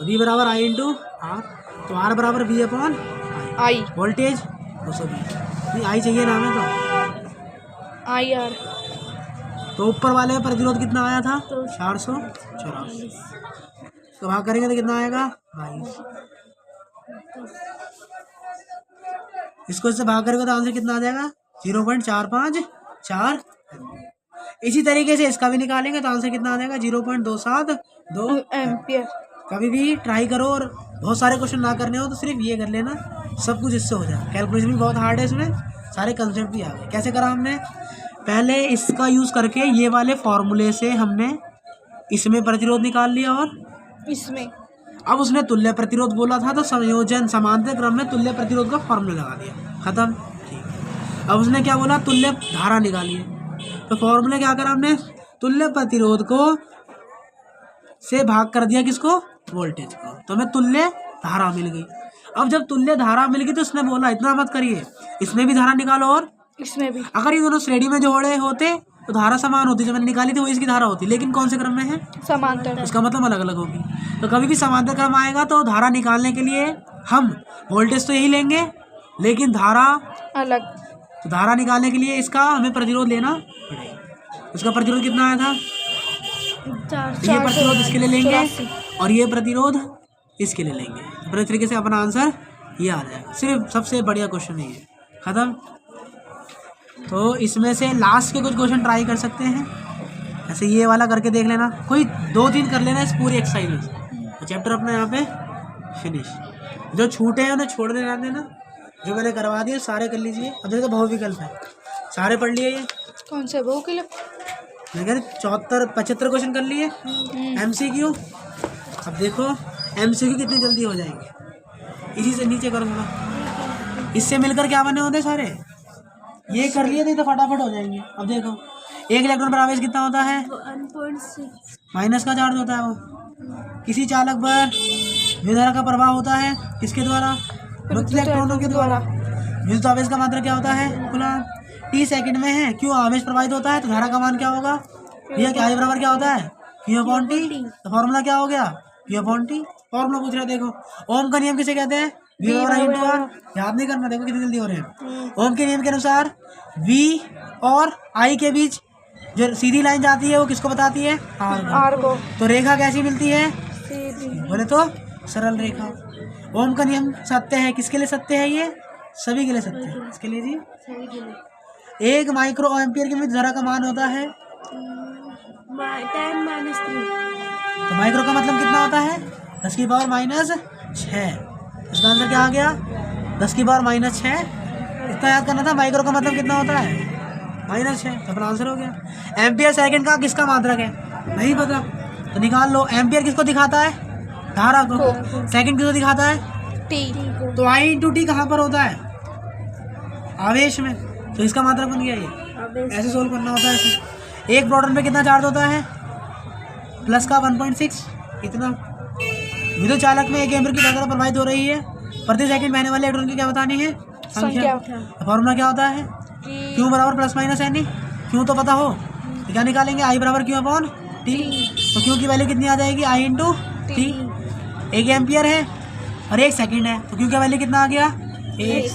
V बराबर I इंटू R, तो R बराबर V अपॉन I। वोल्टेज 220, आई चाहिए ना हमें IR। तो ऊपर वाले में प्रतिरोध कितना आया था, 484। तो भाग करेंगे तो कितना आएगा 22। इसको इससे भाग करेंगे तो आंसर कितना आ जाएगा 0.454। इसी तरीके से इसका भी निकालेंगे तो आंसर कितना आ जाएगा 0.272 एम्पियर। कभी भी ट्राई करो और बहुत सारे क्वेश्चन ना करने हो तो सिर्फ ये कर लेना, सब कुछ इससे हो जाए। कैलकुलेशन भी बहुत हार्ड है, इसमें सारे कंसेप्ट भी आ गए। कैसे करा हमने, पहले इसका यूज़ करके ये वाले फॉर्मूले से हमने इसमें प्रतिरोध निकाल लिया और इसमें अब उसने तुल्य प्रतिरोध बोला था तो संयोजन समांतर क्रम में तुल्य प्रतिरोध का फॉर्मूला लगा दिया, खत्म। ठीक, अब उसने क्या बोला, तुल्य धारा निकाली है। तो फॉर्मूले क्या करा हमने, तुल्य प्रतिरोध को से भाग कर दिया किसको, वोल्टेज को, तो हमें तुल्य धारा मिल गई। अब जब तुल्य धारा मिल गई तो उसने बोला इतना मत करिए, इसमें भी धारा निकालो और इसमें भी। अगर ये दोनों श्रेणी में जोड़े होते तो धारा समान होती, जो मैंने निकाली थी वो इसकी धारा होती, लेकिन कौन से क्रम में है, समांतर। उसका मतलब अलग अलग होगी। तो कभी भी समांतर क्रम आएगा तो धारा निकालने के लिए हम वोल्टेज तो यही लेंगे लेकिन धारा अलग। तो धारा निकालने के लिए इसका हमें प्रतिरोध लेना पड़ेगा। उसका प्रतिरोध कितना आया था, तो ये प्रतिरोध इसके लिए लेंगे और ये प्रतिरोध इसके लिए लेंगे। तो इस तरीके से अपना आंसर ये आ जाएगा। सिर्फ सबसे बढ़िया क्वेश्चन है ये, खत्म। तो इसमें से लास्ट के कुछ क्वेश्चन ट्राई कर सकते हैं, ऐसे ये वाला करके देख लेना, कोई 2-3 कर लेना इस पूरी एक्सरसाइज में। तो चैप्टर अपना यहाँ पे फिनिश। जो छूटे हैं उन्हें छोड़ देना देना, जो मैंने करवा दिए सारे कर लीजिए। अब देखो बहुविकल्प है, सारे पढ़ लिए ये, कौन से बहुविकल्प, मैं कह रही 75 क्वेश्चन कर लिए। MCQ, अब देखो MCQ कितनी जल्दी हो जाएंगे, इसी से नीचे करो थोड़ा, इससे मिलकर क्या बने होते सारे, ये कर लिए थे तो फटाफट हो जाएंगे। अब देखो 1 इलेक्ट्रॉन पर आवेश कितना होता है, 1.6। माइनस का चार्ज होता है वो। किसी चालक पर विद्युत का प्रवाह होता है किसके द्वारा, मुक्त इलेक्ट्रॉनों के द्वारा। विद्युत आवेश का मात्रा क्या होता है, कूलम। T सेकंड में है, क्यों आवेश प्रवाहित होता है तो धारा का मान क्या होगा, भैया क्या बराबर क्या होता है Q/T। तो फॉर्मूला क्या हो गया Q/T, फॉर्मूला पूछ रहा है। देखो ओम का नियम किसे कहते हैं, V / R। याद नहीं करना, देखो कितनी जल्दी हो रहे हैं। ओम के नियम के अनुसार V और I के बीच जो सीधी लाइन जाती है वो किसको बताती है, R को। तो रेखा कैसी मिलती है, सीधी। बोले तो सरल रेखा। ओम का नियम सत्य है, किसके लिए सत्य है, ये सभी के लिए सत्य है। किसके लिए जी, सही के लिए 1 माइक्रो एम्पियर के धारा का मान होता है 10-3। तो माइक्रो का मतलब कितना होता है 10 की पावर -6। इसका आंसर क्या आ गया 10 की पावर -6। इतना याद करना था, माइक्रो का मतलब कितना होता है -6, तो अपना आंसर हो गया। एम्पियर सेकंड का किसका मात्रक है, नहीं पता तो निकाल लो। एम्पियर किसको दिखाता है, धारा को। सेकंड किसको दिखाता है, T। तो I/T कहाँ पर होता है, आवेश में, तो इसका मात्रक बन गया ये। ऐसे सोल्व करना होता है इसे। एक प्रोटॉन पे कितना चार्ज होता है, प्लस का 1.6 इतना। विद्युत चालक में 1 एम्पीयर की धारा प्रवाहित हो रही है, प्रति सेकंड बहने वाले इलेक्ट्रॉन की क्या बतानी है, संख्या। फॉर्मूला क्या होता है, Q बराबर +-NE। Q तो पता हो तो क्या निकालेंगे, I बराबर Q/T। तो Q की वैल्यू कितनी आ जाएगी, I/T। 1 एम्पियर है और 1 सेकंड है, तो Q का वैल्यू कितना आ गया 1।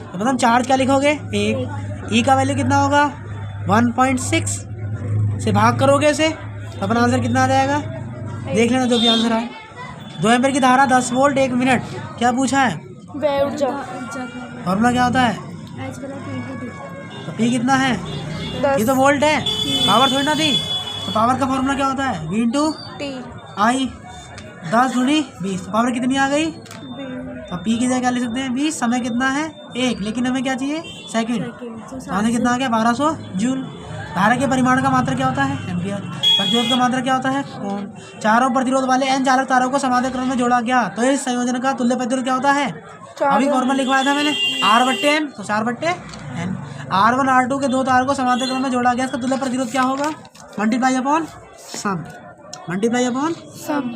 तो मतलब चार्ज क्या लिखोगे 1। E का वैल्यू कितना होगा 1.6 से भाग करोगे इसे, तो अपना आंसर कितना आ जाएगा, देख लेना जो भी आंसर आए। 2 एम्पीयर की धारा 10 वोल्ट 1 मिनट, क्या पूछा है, वह ऊर्जा। फॉर्मूला क्या होता है H वाला P into D। तो P कितना है? 10 ये तो वोल्ट है, पावर थोड़ी ना थी। तो पावर का फॉर्मूला क्या होता है? V इंटू T आई। 10 दूनी 20, तो पावर कितनी आ गई? V तो P की जगह क्या लिख सकते हैं? 20। समय कितना है? 1, लेकिन हमें क्या चाहिए? सेकंड। सेकेंड तो वहाँ से कितना आ गया? 1200 जूल। धारा के परिमाण का मात्रा क्या होता है? एम्पियर। प्रतिरोध का मात्रा क्या होता है? ओम। चारों प्रतिरोध वाले n चालक तारों को समांतर क्रम में जोड़ा गया तो इस संयोजन का तुल्य प्रतिरोध क्या होता है? अभी फॉर्मूला लिखवाया था मैंने, R/N, तो 4/N। R1 R2 के दो तारों को समांतर क्रम में जोड़ा गया, इसका तुल्य प्रतिरोध क्या होगा? मल्टीप्लाई अपॉन सम। मल्टीप्लाई अपॉन सम।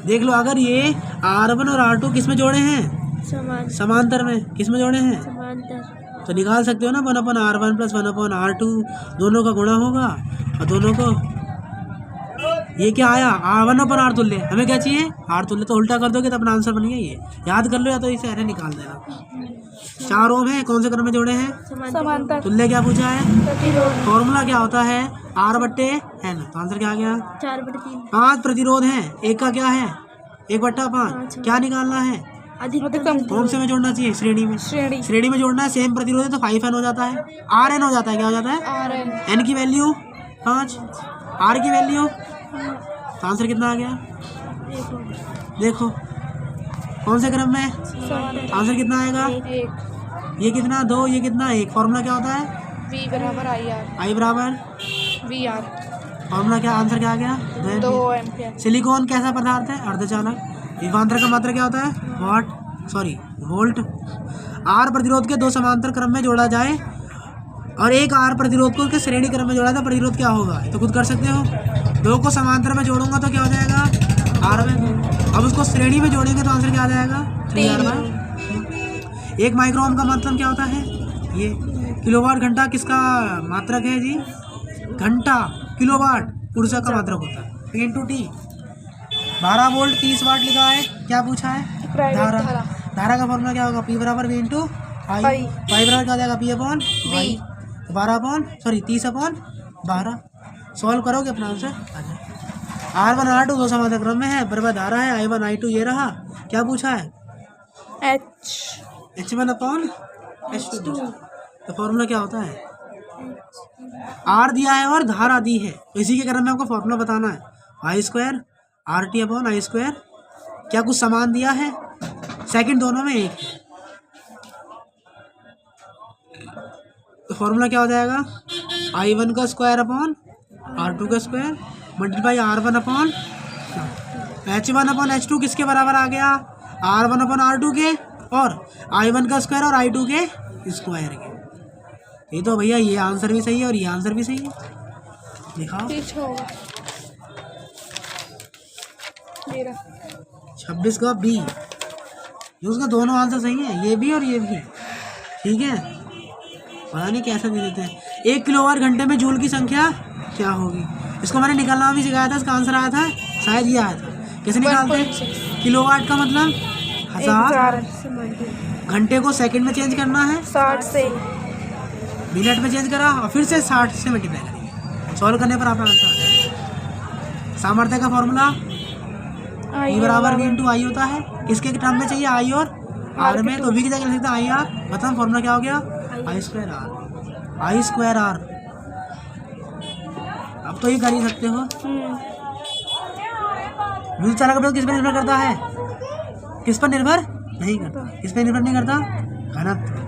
देख लो, अगर ये R1 और R2 किस में जोड़े हैं? समान समांतर में। किस में जोड़े हैं? समांतर तो निकाल सकते हो ना, 1/R1 + 1/R2, दोनों का गुणा होगा और दोनों को ये क्या आया? R1/R तुल्य। हमें क्या चाहिए? R तुल्य। तो उल्टा कर दोगे तो अपना आंसर बन गया ये। याद कर लो या तो इसे ऐसे निकाल देना। 4 ओम है, कौन से क्रम में जोड़े हैं? समांतर। तुल्य क्या पूछा है? प्रतिरोध। फॉर्मूला क्या होता है? R/N। तो आंसर क्या आ गया? 4/3 5 प्रतिरोध है, एक का क्या है? 1/5। क्या निकालना है? अधिकतम। कौन से में जोड़ना चाहिए? श्रेणी में। श्रेणी। श्रेणी में जोड़ना है, सेम प्रतिरोध है तो 5n हो जाता है। Rn हो जाता है, क्या हो जाता है? RN n की वैल्यू 5, R की वैल्यू, तो आंसर कितना आ गया? देखो कौन से क्रम में? समांतर। आंसर कितना आएगा? 1 ये कितना? 2, ये कितना? 1। फॉर्मूला क्या होता है? V बराबर IR I बराबर VR फॉर्मूला क्या? आंसर क्या आ गया? 2 एम्पियर। सिलिकॉन कैसा पदार्थ है? अर्धचालक। विभवांतर का मात्रा क्या होता है? वोल्ट। R प्रतिरोध के दो समांतर क्रम में जोड़ा जाए और एक R प्रतिरोध को उसके श्रेणी क्रम में जोड़ा तो प्रतिरोध क्या होगा? तो खुद कर सकते हो। 2 को समांतर में जोड़ूंगा तो क्या हो जाएगा? R में। अब उसको श्रेणी में जोड़ेंगे तो आंसर क्या आ जाएगा? 3R/। 1 माइक्रोन का मतलब क्या होता है? ये किलोवाट घंटा किसका मात्रक है जी? घंटा किलोवाट ऊर्जा का मात्रक होता है। P × T। 12 वोल्ट 30 वाट लिखा है, क्या पूछा है? धारा। धारा का फॉर्मूला क्या होगा? P बराबर V × I। पाई बराबर क्या हो जाएगा? P/V। 30/12 सॉल्व करोगे अपना आंसर आ जाए। R1 R2 दो समांतर क्रम में है, बराबर धारा है I1 I2। ये रहा, क्या पूछा है? H1/H2। तो फॉर्मूला क्या होता है? R दिया है और धारा दी है, तो इसी के क्रम में आपको फॉर्मूला बताना है। I² RT/I²। क्या कुछ समान दिया है? सेकंड दोनों में एक है, तो फॉर्मूला क्या हो जाएगा? I1 का स्क्वायर अपॉन R2 का स्क्वायर मल्टीप्लाई R1/। H1/H2 किसके बराबर आ गया? R1/R2 के और I1 का स्क्वायर और I2 के स्क्वायर के। ये तो भैया ये आंसर भी सही है और ये आंसर भी सही है। दिखाओ 26 का B, ये उसका दोनों आंसर सही है, ये भी और ये भी। ठीक है, पता नहीं कैसे दे देते हैं। 1 किलोवाट घंटे में जूल की संख्या क्या होगी? इसको मैंने निकालना भी सिखाया था, इसका आंसर आया था, शायद ये आया था। कैसे निकालते हैं? किलोवाट का मतलब 1000, घंटे को सेकंड में चेंज करना है, 60 से मिनट में चेंज करा और फिर से 60 से मल्टीप्लाई करेंगे। सॉल्व करने पर आपका आंसर आ जाएगा। सामर्थ्य का फॉर्मूला E बराबर V × I होता है। किसके टर्म में चाहिए? I और R में, तो V की जगह लिख सकते हैं IR। बताओ फॉर्मूला क्या हो गया? I² R। अब तो ये कर ही सकते हो। विद्युत चालक प्रतिरोध किस पर निर्भर करता है? किस पर निर्भर नहीं करता? किस पर निर्भर नहीं करता? घनत्व।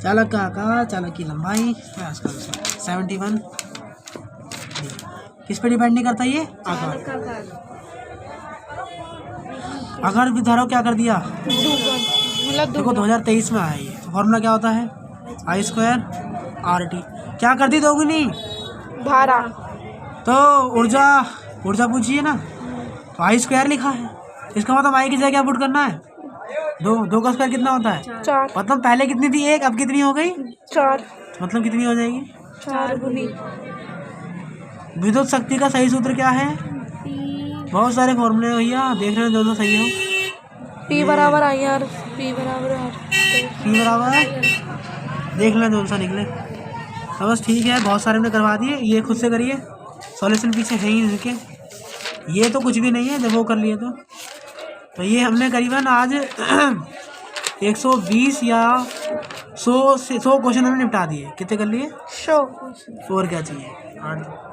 चालक का आकार, चालक की लंबाई, 71। किस पे डिपेंड नहीं करता ये? आकार। अगर विद्युत क्या कर दिया? देखो 2023 में आया ये। फॉर्मूला क्या होता है? I² RT। क्या कर दी दोगुनी? धारा। तो ऊर्जा पूछिए ना, तो I² लिखा है। इसका मतलब I की जगह क्या पुट करना है? 2 का स्क्वायर कितना होता है? 4। मतलब पहले कितनी थी? 1, अब कितनी हो गई? 4। मतलब कितनी हो जाएगी? 4 गुनी। विद्युत शक्ति का सही सूत्र क्या है? बहुत सारे फॉर्मूले हैं भैया, देख रहे हैं दोनों सही हो। P बराबर IR, P बराबर R। P बराबर देख लें कौन सा निकले। तो बस ठीक है, बहुत सारे हमने करवा दिए। ये खुद से करिए, सॉल्यूशन पीछे है ही इनके। ये तो कुछ भी नहीं है, जब वो कर लिए तो ये हमने करीबन आज 120 या 100 क्वेश्चन हमने निपटा दिए। कितने कर लिए? 100। और क्या चाहिए? 8